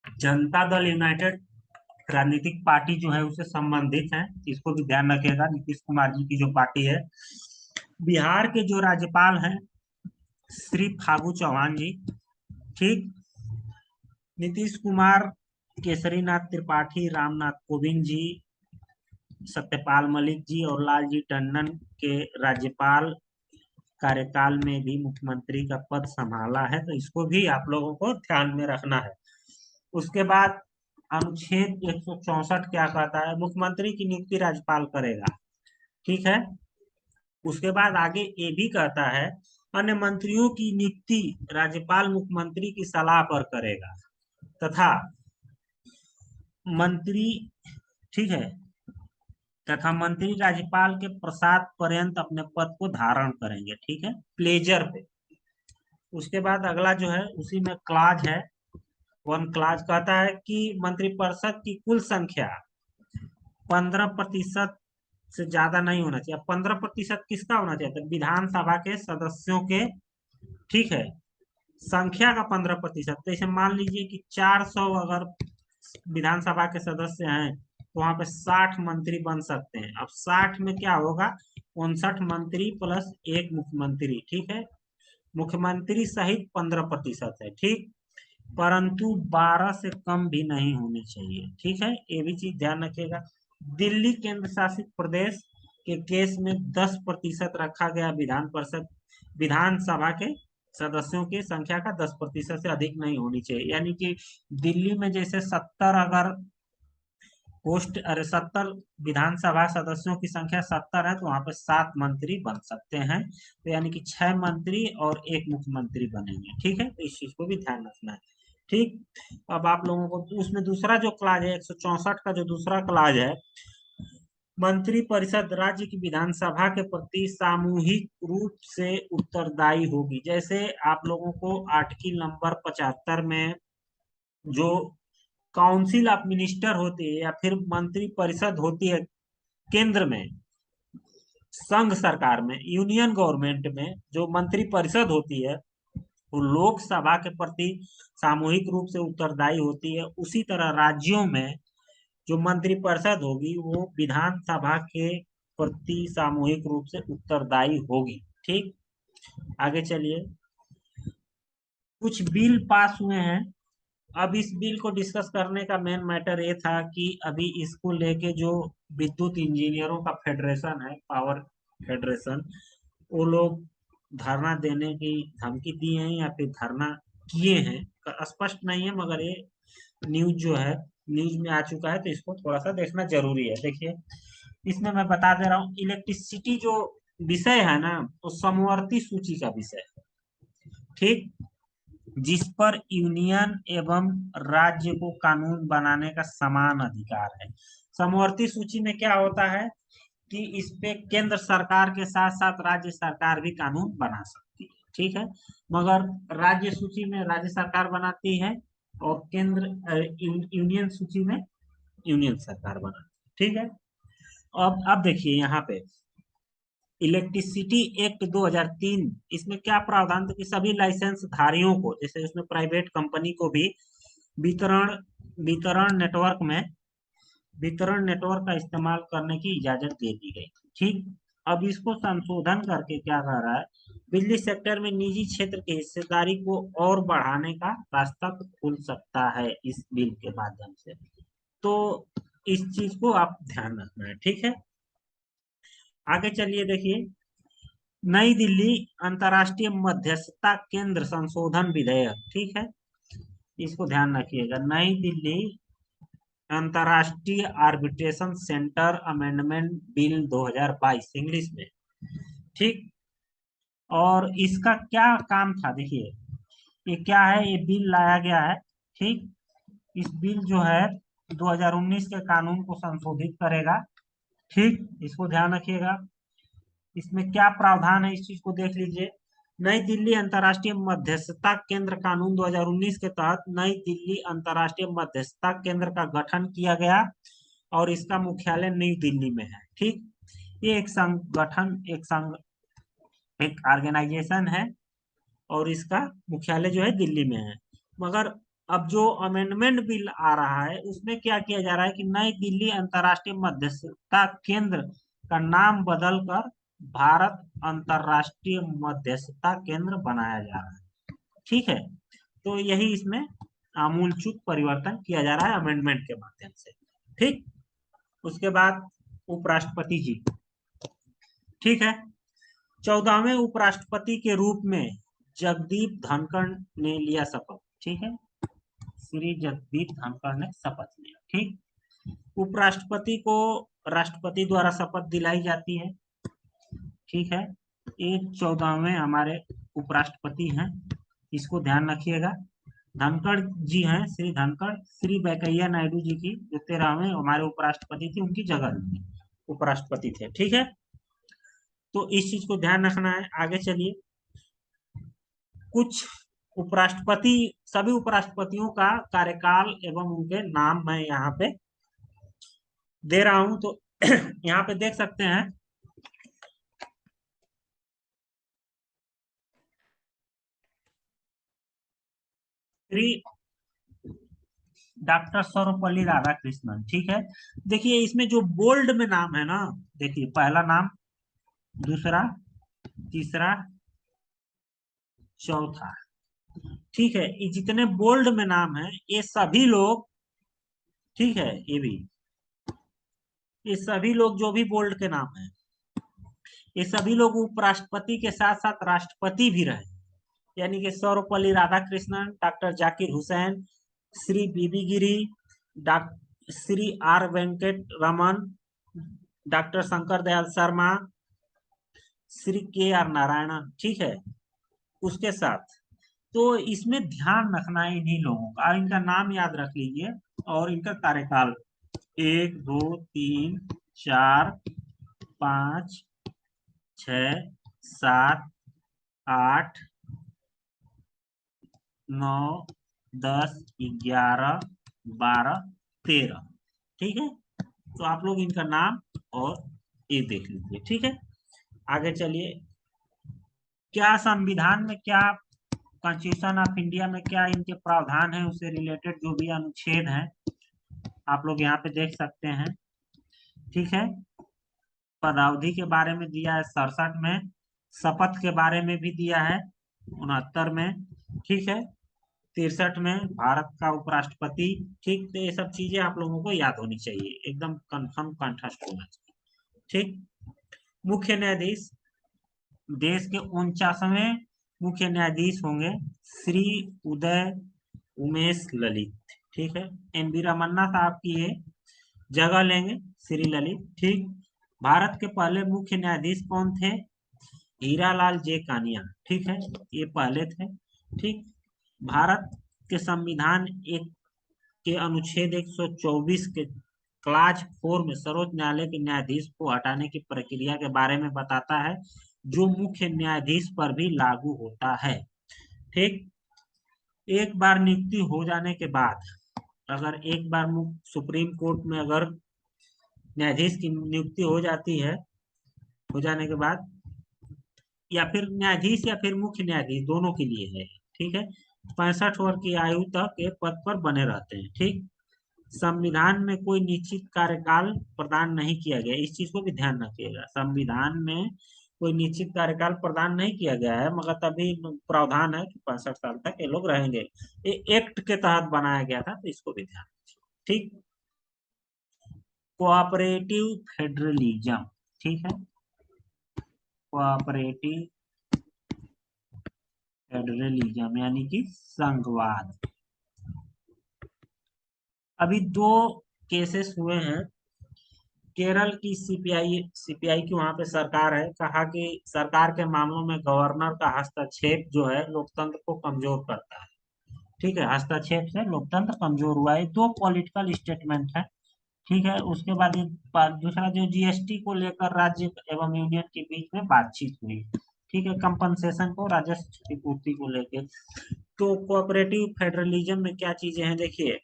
जनता दल यूनाइटेड राजनीतिक पार्टी जो है उससे संबंधित है, इसको भी ध्यान रखिएगा। नीतीश कुमार जी की जो पार्टी है, बिहार के जो राज्यपाल हैं श्री फागू चौहान जी। ठीक, नीतीश कुमार, केसरीनाथ त्रिपाठी, रामनाथ कोविंद जी, सत्यपाल मलिक जी और लालजी टंडन के राज्यपाल कार्यकाल में भी मुख्यमंत्री का पद संभाला है, तो इसको भी आप लोगों को ध्यान में रखना है। उसके बाद अनुच्छेद 164 क्या कहता है, मुख्यमंत्री की नियुक्ति राज्यपाल करेगा। ठीक है, उसके बाद आगे ये भी कहता है अन्य मंत्रियों की नियुक्ति राज्यपाल मुख्यमंत्री की सलाह पर करेगा तथा मंत्री, ठीक है, तथा मंत्री राज्यपाल के प्रसाद पर्यंत अपने पद को धारण करेंगे। ठीक है, प्लेजर पे। उसके बाद अगला जो है उसी में क्लाज है, 1 क्लाज कहता है कि मंत्रिपरिषद की कुल संख्या 15% से ज्यादा नहीं होना चाहिए। 15% किसका होना चाहिए, तो विधानसभा के सदस्यों के, ठीक है, संख्या का 15%। तो इसे मान लीजिए कि 400 अगर विधानसभा के सदस्य हैं तो वहां पे 60 मंत्री बन सकते हैं। अब 60 में क्या होगा, 59 मंत्री प्लस 1 मुख्यमंत्री। ठीक है, मुख्यमंत्री सहित 15% है। ठीक, परंतु 12 से कम भी नहीं होने चाहिए। ठीक है, ये भी चीज ध्यान रखिएगा। दिल्ली केंद्र शासित प्रदेश के केस में 10% रखा गया विधान परिषद, विधानसभा के सदस्यों की संख्या का 10% से अधिक नहीं होनी चाहिए। यानी कि दिल्ली में जैसे 70 अगर पोस्ट, अरे 70 विधानसभा सदस्यों की संख्या 70 है तो वहां पे 7 मंत्री बन सकते हैं, तो यानी कि 6 मंत्री और 1 मुख्यमंत्री बनेंगे। ठीक है, तो इस चीज को भी ध्यान रखना है। ठीक, अब आप लोगों को उसमें दूसरा जो क्लाज है, 164 का जो दूसरा क्लाज है, मंत्री परिषद राज्य की विधानसभा के प्रति सामूहिक रूप से उत्तरदायी होगी। जैसे आप लोगों को आर्टिकल नंबर 75 में जो काउंसिल ऑफ मिनिस्टर होती है या फिर मंत्री परिषद होती है केंद्र में, संघ सरकार में, यूनियन गवर्नमेंट में जो मंत्री परिषद होती है वो लोकसभा के प्रति सामूहिक रूप से उत्तरदायी होती है, उसी तरह राज्यों में जो मंत्रिपरिषद होगी वो विधानसभा के प्रति सामूहिक रूप से उत्तरदायी होगी। ठीक, आगे चलिए। कुछ बिल पास हुए हैं। अब इस बिल को डिस्कस करने का मेन मैटर ये था कि अभी इसको लेके जो विद्युत इंजीनियरों का फेडरेशन है, पावर फेडरेशन, वो लोग धरना देने की धमकी दी है या फिर धरना किए हैं, स्पष्ट नहीं है, मगर ये न्यूज जो है न्यूज में आ चुका है, तो इसको थोड़ा सा देखना जरूरी है। देखिए, इसमें मैं बता दे रहा हूँ, इलेक्ट्रिसिटी जो विषय है ना, तो समवर्ती सूची का विषय है, ठीक, जिस पर यूनियन एवं राज्य को कानून बनाने का समान अधिकार है। समवर्ती सूची में क्या होता है कि इस पे केंद्र सरकार के साथ साथ राज्य सरकार भी कानून बना सकती है, ठीक है। मगर राज्य सूची में राज्य सरकार बनाती है, और केंद्र यूनियन सूची में यूनियन सरकार बनाती है, ठीक है। अब देखिए यहाँ पे इलेक्ट्रिसिटी एक्ट 2003, इसमें क्या प्रावधान था कि सभी लाइसेंस धारियों को, जैसे उसमें प्राइवेट कंपनी को भी वितरण वितरण नेटवर्क में वितरण नेटवर्क का इस्तेमाल करने की इजाजत दे दी गई, ठीक। अब इसको संशोधन करके क्या कर रहा है, बिजली सेक्टर में निजी क्षेत्र की हिस्सेदारी को और बढ़ाने का रास्ता तो खुल सकता है इस बिल के माध्यम से। तो इस चीज को आप ध्यान रखना है, ठीक है। आगे चलिए देखिए, नई दिल्ली अंतर्राष्ट्रीय मध्यस्थता केंद्र संशोधन विधेयक, ठीक है, इसको ध्यान रखिएगा। नई दिल्ली अंतर्राष्ट्रीय arbitration centre amendment bill 2022 English में, ठीक। और इसका क्या काम था, देखिए ये क्या है, ये बिल लाया गया है, ठीक। इस बिल जो है 2019 के कानून को संशोधित करेगा, ठीक, इसको ध्यान रखिएगा। इसमें क्या प्रावधान है इस चीज को देख लीजिए। नई दिल्ली अंतर्राष्ट्रीय मध्यस्थता केंद्र कानून 2019 के तहत नई दिल्ली अंतर्राष्ट्रीय मध्यस्थता केंद्र का गठन किया गया, और इसका मुख्यालय नई दिल्ली में है, ठीक। ये एक संगठन, एक ऑर्गेनाइजेशन है, और इसका मुख्यालय जो है दिल्ली में है। मगर अब जो अमेंडमेंट बिल आ रहा है उसमें क्या किया जा रहा है कि नई दिल्ली अंतर्राष्ट्रीय मध्यस्थता केंद्र का नाम बदलकर भारत अंतर्राष्ट्रीय मध्यस्थता केंद्र बनाया जा रहा है, ठीक है। तो यही इसमें आमूलचूल परिवर्तन किया जा रहा है अमेंडमेंट के माध्यम से, ठीक। उसके बाद उपराष्ट्रपति जी, ठीक है, 14वें उपराष्ट्रपति के रूप में जगदीप धनखड़ ने लिया शपथ, ठीक है, श्री जगदीप धनखड़ ने शपथ लिया, ठीक। उपराष्ट्रपति को राष्ट्रपति द्वारा शपथ दिलाई जाती है, ठीक है। ये 14वें हमारे उपराष्ट्रपति हैं, इसको ध्यान रखिएगा। धनखड़ जी हैं, श्री धनखड़, श्री वेंकैया नायडू जी की जो 13वें हमारे उपराष्ट्रपति थे उनकी जगह उपराष्ट्रपति थे, ठीक है। तो इस चीज को ध्यान रखना है। आगे चलिए, कुछ उपराष्ट्रपति, सभी उपराष्ट्रपतियों का कार्यकाल एवं उनके नाम मैं यहाँ पे दे रहा हूं, तो यहाँ पे देख सकते हैं, श्री डॉक्टर सर्वपल्ली राधाकृष्णन, ठीक है। देखिए इसमें जो बोल्ड में नाम है ना, देखिए पहला नाम, दूसरा, तीसरा, चौथा, ठीक है। ये जितने बोल्ड में नाम है ये सभी लोग, ठीक है, ये सभी लोग जो भी बोल्ड के नाम है, ये सभी लोग उपराष्ट्रपति के साथ साथ राष्ट्रपति भी रहे, यानी कि Sarvepalli Radhakrishnan, doctor Zakir Hussain, Shri VV Giri, doctor Shri R Venkataraman, doctor Shankar Dayal Sharma, Shri K R Narayanan, ठीक है। उसके साथ तो इसमें ध्यान रखना है इन्हीं लोगों का, इनका नाम याद रख लीजिए, और इनका कार्यकाल 1 2 3 4 5 6 7 8 9 10 11 12 13, ठीक है। तो आप लोग इनका नाम और ये देख लीजिए, ठीक है। आगे चलिए, क्या संविधान में, क्या कॉन्स्टिट्यूशन ऑफ इंडिया में क्या इनके प्रावधान है, उससे रिलेटेड जो भी अनुच्छेद हैं आप लोग यहाँ पे देख सकते हैं, ठीक है। पदावधि के बारे में दिया है 67 में, शपथ के बारे में भी दिया है 69 में, ठीक है। 63 में भारत का उपराष्ट्रपति, ठीक। तो ये सब चीजें आप लोगों को याद होनी चाहिए, एकदम कंफर्म कंठस्थ होना चाहिए, ठीक। मुख्य न्यायाधीश, देश के 49वें मुख्य न्यायाधीश होंगे श्री उदय उमेश ललित, ठीक है। एन बी रमन्ना साहब की ये जगह लेंगे श्री ललित, ठीक। भारत के पहले मुख्य न्यायाधीश कौन थे, हीरालाल जे कानिया, ठीक है, ये पहले थे। ठीक, भारत के संविधान एक के अनुच्छेद 124 के क्लाज 4 में सर्वोच्च न्यायालय के न्यायाधीश को हटाने की प्रक्रिया के बारे में बताता है, जो मुख्य न्यायाधीश पर भी लागू होता है। ठीक, एक बार नियुक्ति हो जाने के बाद, अगर एक बार सुप्रीम कोर्ट में अगर न्यायाधीश की नियुक्ति हो जाती है, हो जाने के बाद, या फिर न्यायाधीश या फिर मुख्य न्यायाधीश दोनों के लिए है, ठीक है, 65 वर्ष की आयु तक एक पद पर बने रहते हैं। ठीक, संविधान में कोई निश्चित कार्यकाल प्रदान नहीं किया गया, इस चीज को भी ध्यान रखिएगा, संविधान में कोई निश्चित कार्यकाल प्रदान नहीं किया गया है, मगर तभी प्रावधान है कि 65 साल तक ये लोग रहेंगे। ये एक्ट के तहत बनाया गया था, तो इसको भी ध्यान रखिए। ठीक, कोऑपरेटिव फेडरलिज्म, ठीक है, कोऑपरेटिव फेडरलिज्म यानी कि संघवाद। अभी दो केसेस हुए हैं। केरल की सीपीआई की वहां पे सरकार है, कहा कि सरकार के मामलों में गवर्नर का हस्तक्षेप जो है लोकतंत्र को कमजोर करता है। ठीक है, हस्तक्षेप से लोकतंत्र कमजोर हुआ है। दो पॉलिटिकल स्टेटमेंट है। ठीक है, उसके बाद दूसरा जो जीएसटी को लेकर राज्य एवं यूनियन के बीच में बातचीत हुई। ठीक है, कंपनसेशन को, राजस्व क्षतिपूर्ति को लेकर। तो कोऑपरेटिव फेडरलिज्म में क्या चीजें हैं देखिए,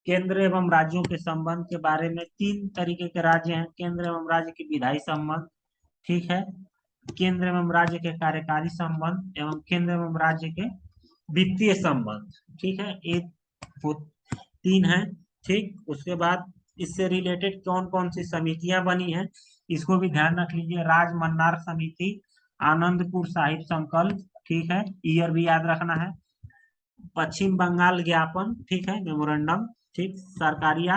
केंद्र एवं राज्यों के संबंध के बारे में, तीन तरीके के राज्य हैं, केंद्र एवं राज्य के विधायी संबंध, ठीक है, केंद्र एवं राज्य के कार्यकारी संबंध एवं केंद्र एवं राज्य के वित्तीय संबंध। ठीक है, ये वो तीन है। ठीक, उसके बाद इससे रिलेटेड कौन कौन सी समितियां बनी हैं, इसको भी ध्यान रख लीजिए। राज मन्नार समिति, आनंदपुर साहिब संकल्प, ठीक है, ईयर भी याद रखना है। पश्चिम बंगाल ज्ञापन, ठीक है, मेमोरेंडम। ठीक, सरकारिया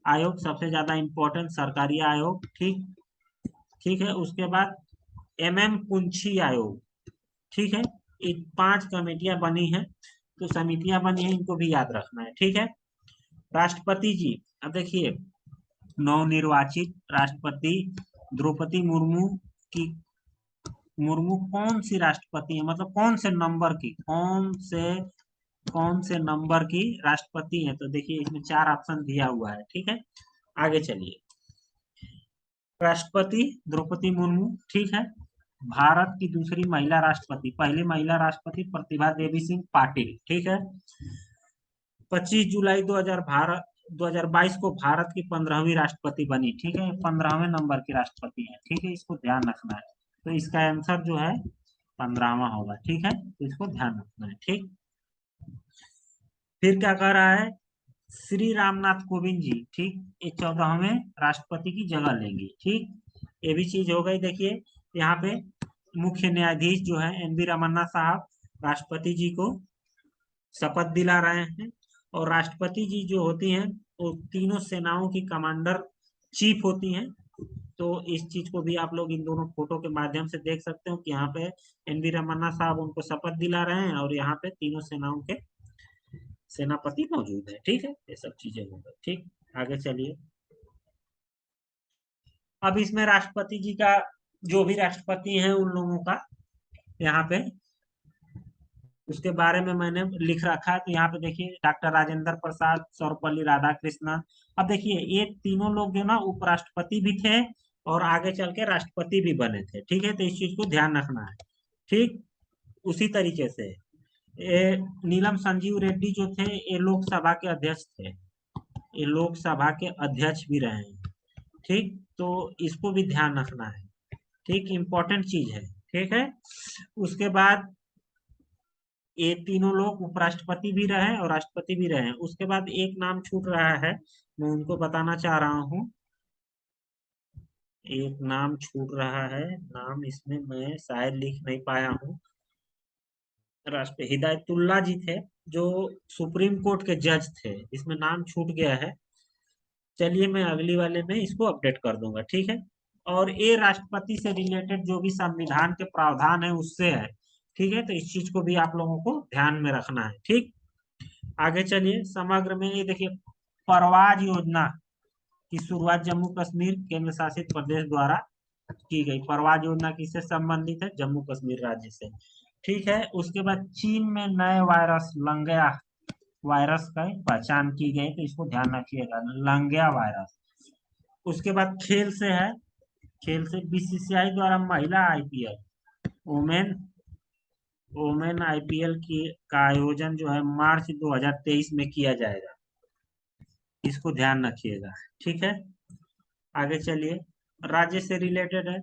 आयोग, सबसे ज्यादा इंपॉर्टेंट सरकारिया आयोग। ठीक, ठीक है, उसके बाद पुंछी आयोग। ठीक है, ये 5 कमेटियां बनी हैं, तो समितियां बनी हैं, इनको भी याद रखना है। ठीक है, राष्ट्रपति जी, अब देखिए, नवनिर्वाचित राष्ट्रपति द्रौपदी मुर्मू की, मुर्मू कौन सी राष्ट्रपति है, मतलब कौन से नंबर की राष्ट्रपति है, तो देखिए इसमें 4 ऑप्शन दिया हुआ है। ठीक है, आगे चलिए। राष्ट्रपति द्रौपदी मुर्मू, ठीक है, भारत की दूसरी महिला राष्ट्रपति, पहली महिला राष्ट्रपति प्रतिभा देवी सिंह पाटिल। ठीक है, 25 जुलाई 2022 को भारत की 15वीं राष्ट्रपति बनी। ठीक है, 15वें नंबर की राष्ट्रपति है। ठीक है, इसको ध्यान रखना है, तो इसका आंसर जो है 15वां होगा। ठीक है, तो इसको ध्यान रखना है। ठीक, फिर क्या कह रहा है, श्री रामनाथ कोविंद जी, ठीक, ये 14वें राष्ट्रपति की जगह लेंगे। ठीक, ये भी चीज हो गई। देखिए यहाँ पे मुख्य न्यायाधीश जो है एन बी रमन्ना साहब, राष्ट्रपति जी को शपथ दिला रहे हैं। और राष्ट्रपति जी जो होती हैं, वो तीनों सेनाओं की कमांडर चीफ होती हैं। तो इस चीज को भी आप लोग इन दोनों फोटो के माध्यम से देख सकते हो कि यहाँ पे एन बी रमन्ना साहब उनको शपथ दिला रहे हैं, और यहाँ पे तीनों सेनाओं के सेनापति मौजूद है। ठीक है, ये सब चीजें हो गई। ठीक, आगे चलिए। अब इसमें राष्ट्रपति जी का, जो भी राष्ट्रपति हैं उन लोगों का यहाँ पे उसके बारे में मैंने लिख रखा है। तो यहाँ पे देखिए, डॉक्टर राजेंद्र प्रसाद, सर्वपल्ली राधाकृष्णन। अब देखिए, ये तीनों लोग जो ना उपराष्ट्रपति भी थे और आगे चल के राष्ट्रपति भी बने थे। ठीक है, तो इस चीज को ध्यान रखना है। ठीक, उसी तरीके से ये नीलम संजीव रेड्डी जो थे, ये लोकसभा के अध्यक्ष थे, ये लोकसभा के अध्यक्ष भी रहे हैं। ठीक, तो इसको भी ध्यान रखना है। ठीक, इंपॉर्टेंट चीज है। ठीक है, उसके बाद ये तीनों लोग उपराष्ट्रपति भी रहे और राष्ट्रपति भी रहे। उसके बाद एक नाम छूट रहा है, मैं उनको बताना चाह रहा हूँ। एक नाम छूट रहा है, नाम इसमें मैं शायद लिख नहीं पाया हूँ। राष्ट्र हिदायतुल्ला जी थे, जो सुप्रीम कोर्ट के जज थे, इसमें नाम छूट गया है। चलिए, मैं अगली वाले में इसको अपडेट कर दूंगा। ठीक है, और ये राष्ट्रपति से रिलेटेड जो भी संविधान के प्रावधान है उससे है। ठीक है, तो इस चीज को भी आप लोगों को ध्यान में रखना है। ठीक, आगे चलिए। समग्र में ये देखिए, परवाज योजना की शुरुआत जम्मू कश्मीर केंद्र शासित प्रदेश द्वारा की गई। परवाज योजना किससे संबंधित है? जम्मू कश्मीर राज्य से। ठीक है, उसके बाद चीन में नए वायरस लंगया वायरस का पहचान की गई, तो इसको ध्यान रखिएगा, लंगया वायरस। उसके बाद खेल से है, खेल से बीसीसीआई द्वारा महिला आईपीएल, वोमेन वोमेन आईपीएल की का आयोजन जो है मार्च 2023 में किया जाएगा, इसको ध्यान रखिएगा। ठीक है, आगे चलिए, राज्य से रिलेटेड है।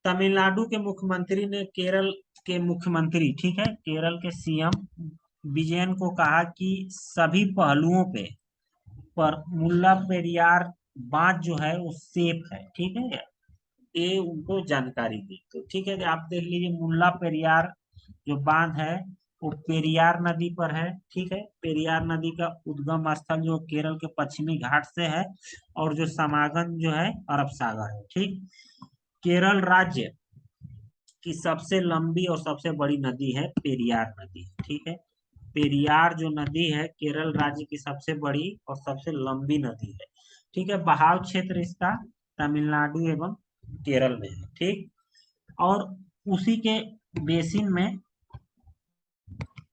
तमिलनाडु के मुख्यमंत्री ने केरल के मुख्यमंत्री, ठीक है, केरल के सीएम विजयन को कहा कि सभी पहलुओं पे पर मुल्ला पेरियार बांध जो है वो सेफ है। ठीक है, ये उनको जानकारी दी। तो ठीक है, आप देख लीजिए, मुल्ला पेरियार जो बांध है वो पेरियार नदी पर है। ठीक है, पेरियार नदी का उद्गम स्थल जो केरल के पश्चिमी घाट से है, और जो समागम जो है अरब सागर है। ठीक, केरल राज्य की सबसे लंबी और सबसे बड़ी नदी है पेरियार नदी। ठीक है, पेरियार जो नदी है केरल राज्य की सबसे बड़ी और सबसे लंबी नदी है। ठीक है, बहाव क्षेत्र इसका तमिलनाडु एवं केरल में है। ठीक, और उसी के बेसिन में,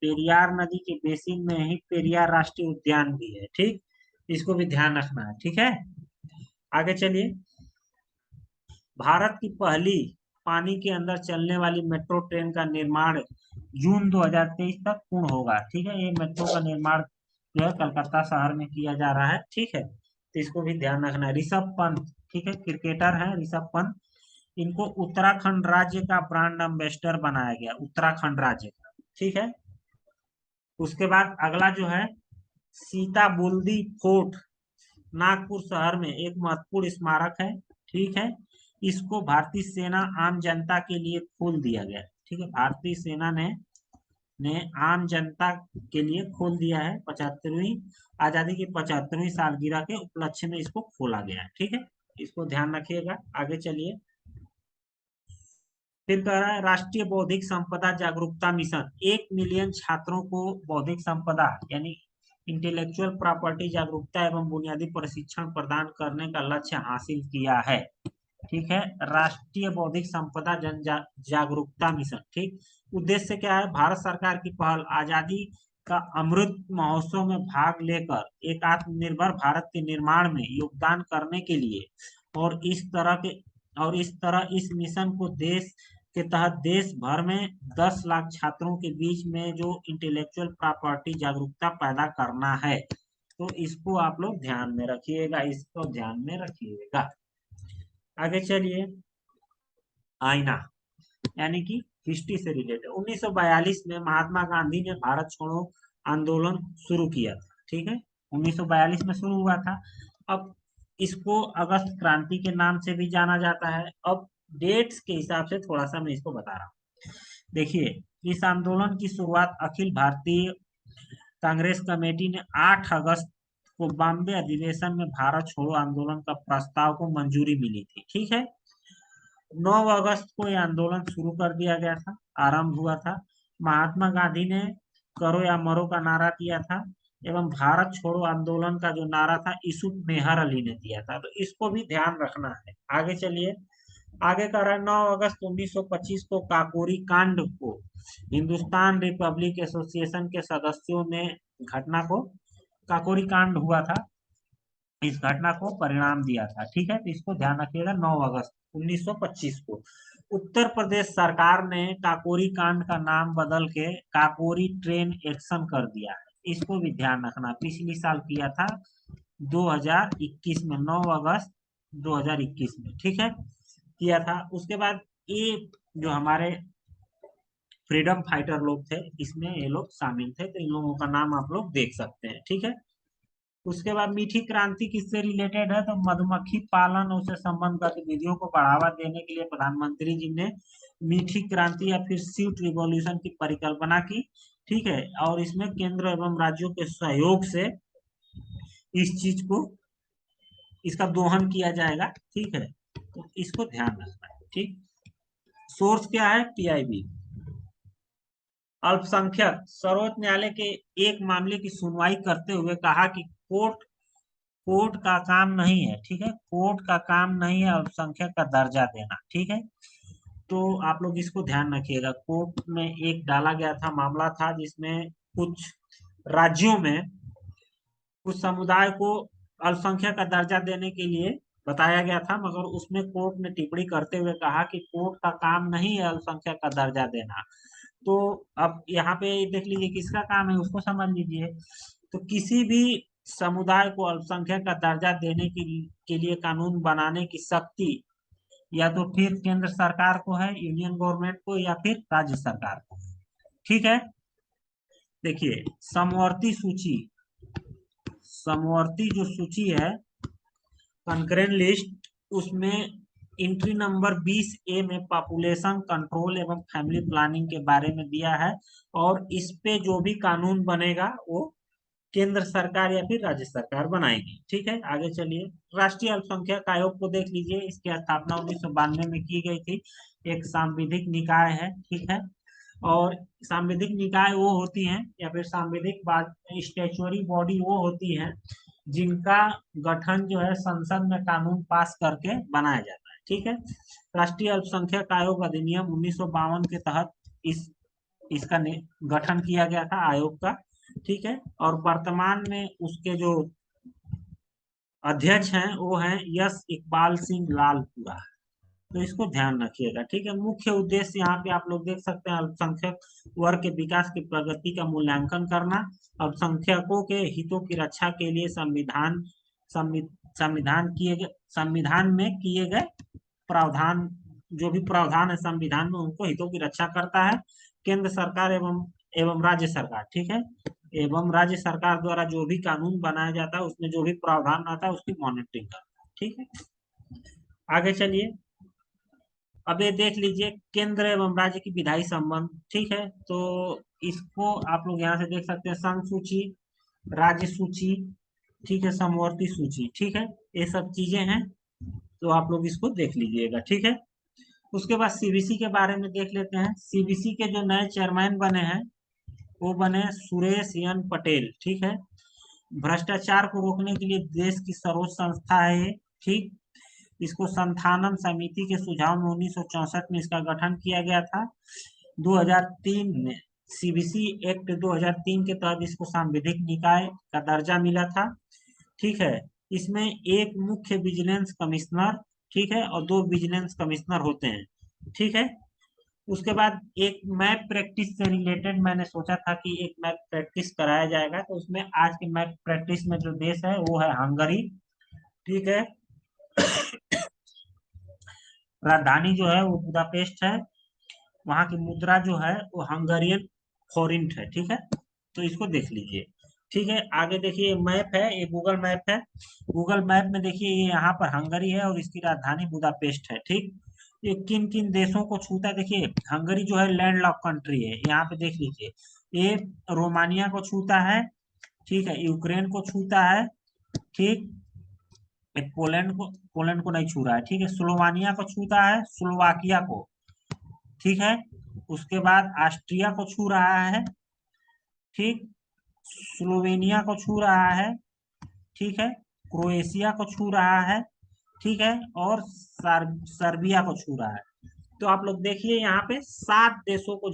पेरियार नदी के बेसिन में ही पेरियार राष्ट्रीय उद्यान भी है। ठीक, इसको भी ध्यान रखना है। ठीक है, आगे चलिए, भारत की पहली पानी के अंदर चलने वाली मेट्रो ट्रेन का निर्माण जून 2023 तक पूर्ण होगा। ठीक है, ये मेट्रो का निर्माण जो है कलकत्ता शहर में किया जा रहा है। ठीक है, तो इसको भी ध्यान रखना है। ऋषभ पंत, ठीक है, क्रिकेटर है ऋषभ पंत, इनको उत्तराखंड राज्य का ब्रांड एम्बेसडर बनाया गया, उत्तराखंड राज्य का। ठीक है, उसके बाद अगला जो है सीता बुल्दी फोर्ट, नागपुर शहर में एक महत्वपूर्ण स्मारक है। ठीक है, इसको भारतीय सेना आम जनता के लिए खोल दिया गया। ठीक है, भारतीय सेना ने आम जनता के लिए खोल दिया है। 75वीं आजादी की 75वीं सालगिरह के उपलक्ष्य में इसको खोला गया है। ठीक है, इसको ध्यान रखिएगा। आगे चलिए, फिर कह रहा है राष्ट्रीय बौद्धिक संपदा जागरूकता मिशन 1 मिलियन छात्रों को बौद्धिक संपदा यानी इंटेलेक्चुअल प्रॉपर्टी जागरूकता एवं बुनियादी प्रशिक्षण प्रदान करने का लक्ष्य हासिल किया है। ठीक है, राष्ट्रीय बौद्धिक संपदा जागरूकता मिशन। ठीक, उद्देश्य क्या है? भारत सरकार की पहल आजादी का अमृत महोत्सव में भाग लेकर एक आत्मनिर्भर भारत के निर्माण में योगदान करने के लिए, और इस तरह इस मिशन को देश के तहत देश भर में 10 लाख छात्रों के बीच में जो इंटेलेक्चुअल प्रॉपर्टी जागरूकता पैदा करना है। तो इसको आप लोग ध्यान में रखिएगा, इसको ध्यान में रखिएगा। आगे चलिए, आईना यानी कि हिस्ट्री से रिलेटेड। 1942 में महात्मा गांधी ने भारत छोड़ो आंदोलन शुरू किया था। ठीक है, 1942 में शुरू हुआ था। अब इसको अगस्त क्रांति के नाम से भी जाना जाता है। अब डेट्स के हिसाब से थोड़ा सा मैं इसको बता रहा हूँ। देखिए, इस आंदोलन की शुरुआत अखिल भारतीय कांग्रेस कमेटी ने 8 अगस्त को बॉम्बे अधिवेशन में भारत छोड़ो आंदोलन का प्रस्ताव को मंजूरी मिली थी। ठीक है, 9 अगस्त को यह आंदोलन शुरू कर दिया गया था, आरंभ हुआ था। महात्मा गांधी ने करो या मरो का नारा दिया था, एवं भारत छोड़ो आंदोलन का जो नारा था यूसुफ मेहर अली ने दिया था। तो इसको भी ध्यान रखना है। आगे चलिए, आगे का रहा 9 अगस्त 1925 को काकोरी कांड को हिंदुस्तान रिपब्लिक एसोसिएशन के सदस्यों ने घटना को, काकोरी कांड हुआ था, इस घटना को परिणाम दिया था। ठीक है, तो इसको ध्यान रखिएगा। 9 अगस्त 1925 को उत्तर प्रदेश सरकार ने काकोरी कांड का नाम बदल के काकोरी ट्रेन एक्शन कर दिया है। इसको भी ध्यान रखना, पिछली साल किया था 2021 में, 9 अगस्त 2021 में। ठीक है, किया था। उसके बाद ये जो हमारे फ्रीडम फाइटर लोग थे, इसमें ये लोग शामिल थे, तो इन लोगों का नाम आप लोग देख सकते हैं। ठीक है, उसके बाद मीठी क्रांति किससे रिलेटेड है? तो मधुमक्खी पालन और उससे संबंध गतिविधियों को बढ़ावा देने के लिए प्रधानमंत्री जी ने मीठी क्रांति या फिर स्वीट रिवॉल्यूशन की परिकल्पना की। ठीक है, और इसमें केंद्र एवं राज्यों के सहयोग से इस चीज को, इसका दोहन किया जाएगा। ठीक है, तो इसको ध्यान रखना है। ठीक, सोर्स क्या है? पीआईबी। अल्पसंख्यक सर्वोच्च न्यायालय के एक मामले की सुनवाई करते हुए कहा कि कोर्ट कोर्ट का काम नहीं है, ठीक है, कोर्ट का काम नहीं है अल्पसंख्यक का दर्जा देना, ठीक है। तो आप लोग इसको ध्यान रखिएगा। कोर्ट में एक डाला गया था, मामला था जिसमें कुछ राज्यों में कुछ समुदाय को अल्पसंख्यक का दर्जा देने के लिए बताया गया था, मगर उसमें कोर्ट ने टिप्पणी करते हुए कहा कि कोर्ट का काम नहीं है अल्पसंख्यक का दर्जा देना। तो अब यहाँ पे देख लीजिए किसका काम है, उसको समझ लीजिए। तो किसी भी समुदाय को अल्पसंख्यक का दर्जा देने के लिए कानून बनाने की शक्ति या तो फिर केंद्र सरकार को है, यूनियन गवर्नमेंट को, या फिर राज्य सरकार को है, ठीक है। देखिए समवर्ती सूची, समवर्ती जो सूची है, कंकरेंट लिस्ट, उसमें एंट्री नंबर 20A में पॉपुलेशन कंट्रोल एवं फैमिली प्लानिंग के बारे में दिया है, और इस पे जो भी कानून बनेगा वो केंद्र सरकार या फिर राज्य सरकार बनाएगी, ठीक है। आगे चलिए, राष्ट्रीय अल्पसंख्यक आयोग को देख लीजिए। इसकी स्थापना 1992 में की गई थी। एक सांविधिक निकाय है, ठीक है। और सांविधिक निकाय वो होती हैं या फिर सांविधिक स्टैच्यूटरी बॉडी वो होती हैं जिनका गठन जो है संसद में कानून पास करके बनाया जाता है, ठीक है। राष्ट्रीय अल्पसंख्यक आयोग अधिनियम 1952 के तहत इस इसका गठन किया गया था आयोग का, ठीक है। और वर्तमान में उसके जो अध्यक्ष हैं वो हैं यश इकबाल सिंह लालपुरा। तो इसको ध्यान रखिएगा, ठीक है। मुख्य उद्देश्य यहाँ पे आप लोग देख सकते हैं, अल्पसंख्यक वर्ग के विकास की प्रगति का मूल्यांकन करना, अल्पसंख्यकों के हितों की रक्षा के लिए संविधान में किए गए प्रावधान, जो भी प्रावधान है संविधान में, उनको हितों की रक्षा करता है। केंद्र सरकार एवं एवं राज्य सरकार, ठीक है, एवं राज्य सरकार द्वारा जो भी कानून बनाया जाता है उसमें जो भी प्रावधान आता है उसकी मॉनिटरिंग करता है, ठीक है। आगे चलिए, अब ये देख लीजिए केंद्र एवं राज्य की विधायी संबंध, ठीक है। तो इसको आप लोग यहाँ से देख सकते हैं, संघ सूची, राज्य सूची, ठीक है, समवर्ती सूची, ठीक है, ये सब चीजें हैं। तो आप लोग इसको देख लीजिएगा, ठीक है। उसके बाद सीबीसी के बारे में देख लेते हैं। सीबीसी के जो नए चेयरमैन बने हैं वो बने सुरेश एन पटेल, ठीक है। भ्रष्टाचार को रोकने के लिए देश की सर्वोच्च संस्था है ये, ठीक। इसको संथानम समिति के सुझाव में 1964 में इसका गठन किया गया था। 2003 में सीबीसी एक्ट 2003 के तहत इसको सांविधिक निकाय का दर्जा मिला था, ठीक है। इसमें एक मुख्य विजिलेंस कमिश्नर, ठीक है, और 2 विजिलेंस कमिश्नर होते हैं, ठीक है। उसके बाद एक मैप प्रैक्टिस से रिलेटेड मैंने सोचा था कि एक मैप प्रैक्टिस कराया जाएगा, तो उसमें आज के मैप प्रैक्टिस में जो देश है वो है हंगरी, ठीक है। राजधानी जो है वो बुदापेस्ट है। वहां की मुद्रा जो है वो हंगरियन फॉरिंट है, ठीक है। तो इसको देख लीजिए, ठीक है। आगे देखिए मैप है, ये गूगल मैप है। गूगल मैप में देखिए ये यहाँ पर हंगरी है और इसकी राजधानी बुदापेस्ट है, ठीक। ये किन किन देशों को छूता है, देखिए हंगरी जो है लैंड लॉक कंट्री है, यहाँ पे देख लीजिए। ये रोमानिया को छूता है, ठीक है, यूक्रेन को छूता है, ठीक। पोलैंड को नहीं छू रहा है, ठीक है। स्लोवानिया को छूता है, स्लोवाकिया को, ठीक है। उसके बाद ऑस्ट्रिया को छू रहा है, ठीक। स्लोवेनिया को छू रहा है, ठीक है। क्रोएशिया को छू रहा है, ठीक है। और सर्बिया को छू रहा है। तो आप लोग देखिए यहाँ पे 7 देशों को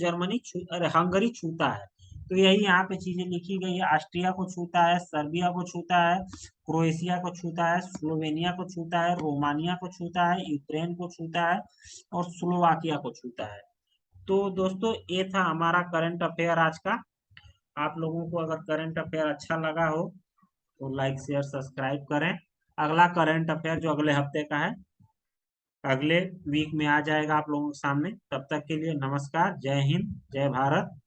अरे हंगरी छूता है। तो यही यहाँ पे चीजें लिखी गई है, ऑस्ट्रिया को छूता है, सर्बिया को छूता है, क्रोएशिया को छूता है, स्लोवेनिया को छूता है, रोमानिया को छूता है, यूक्रेन को छूता है, और स्लोवाकिया को छूता है। तो दोस्तों ये था हमारा करंट अफेयर आज का। आप लोगों को अगर करंट अफेयर अच्छा लगा हो तो लाइक शेयर सब्सक्राइब करें। अगला करंट अफेयर जो अगले हफ्ते का है, अगले वीक में आ जाएगा आप लोगों के सामने। तब तक के लिए नमस्कार, जय हिंद, जय भारत।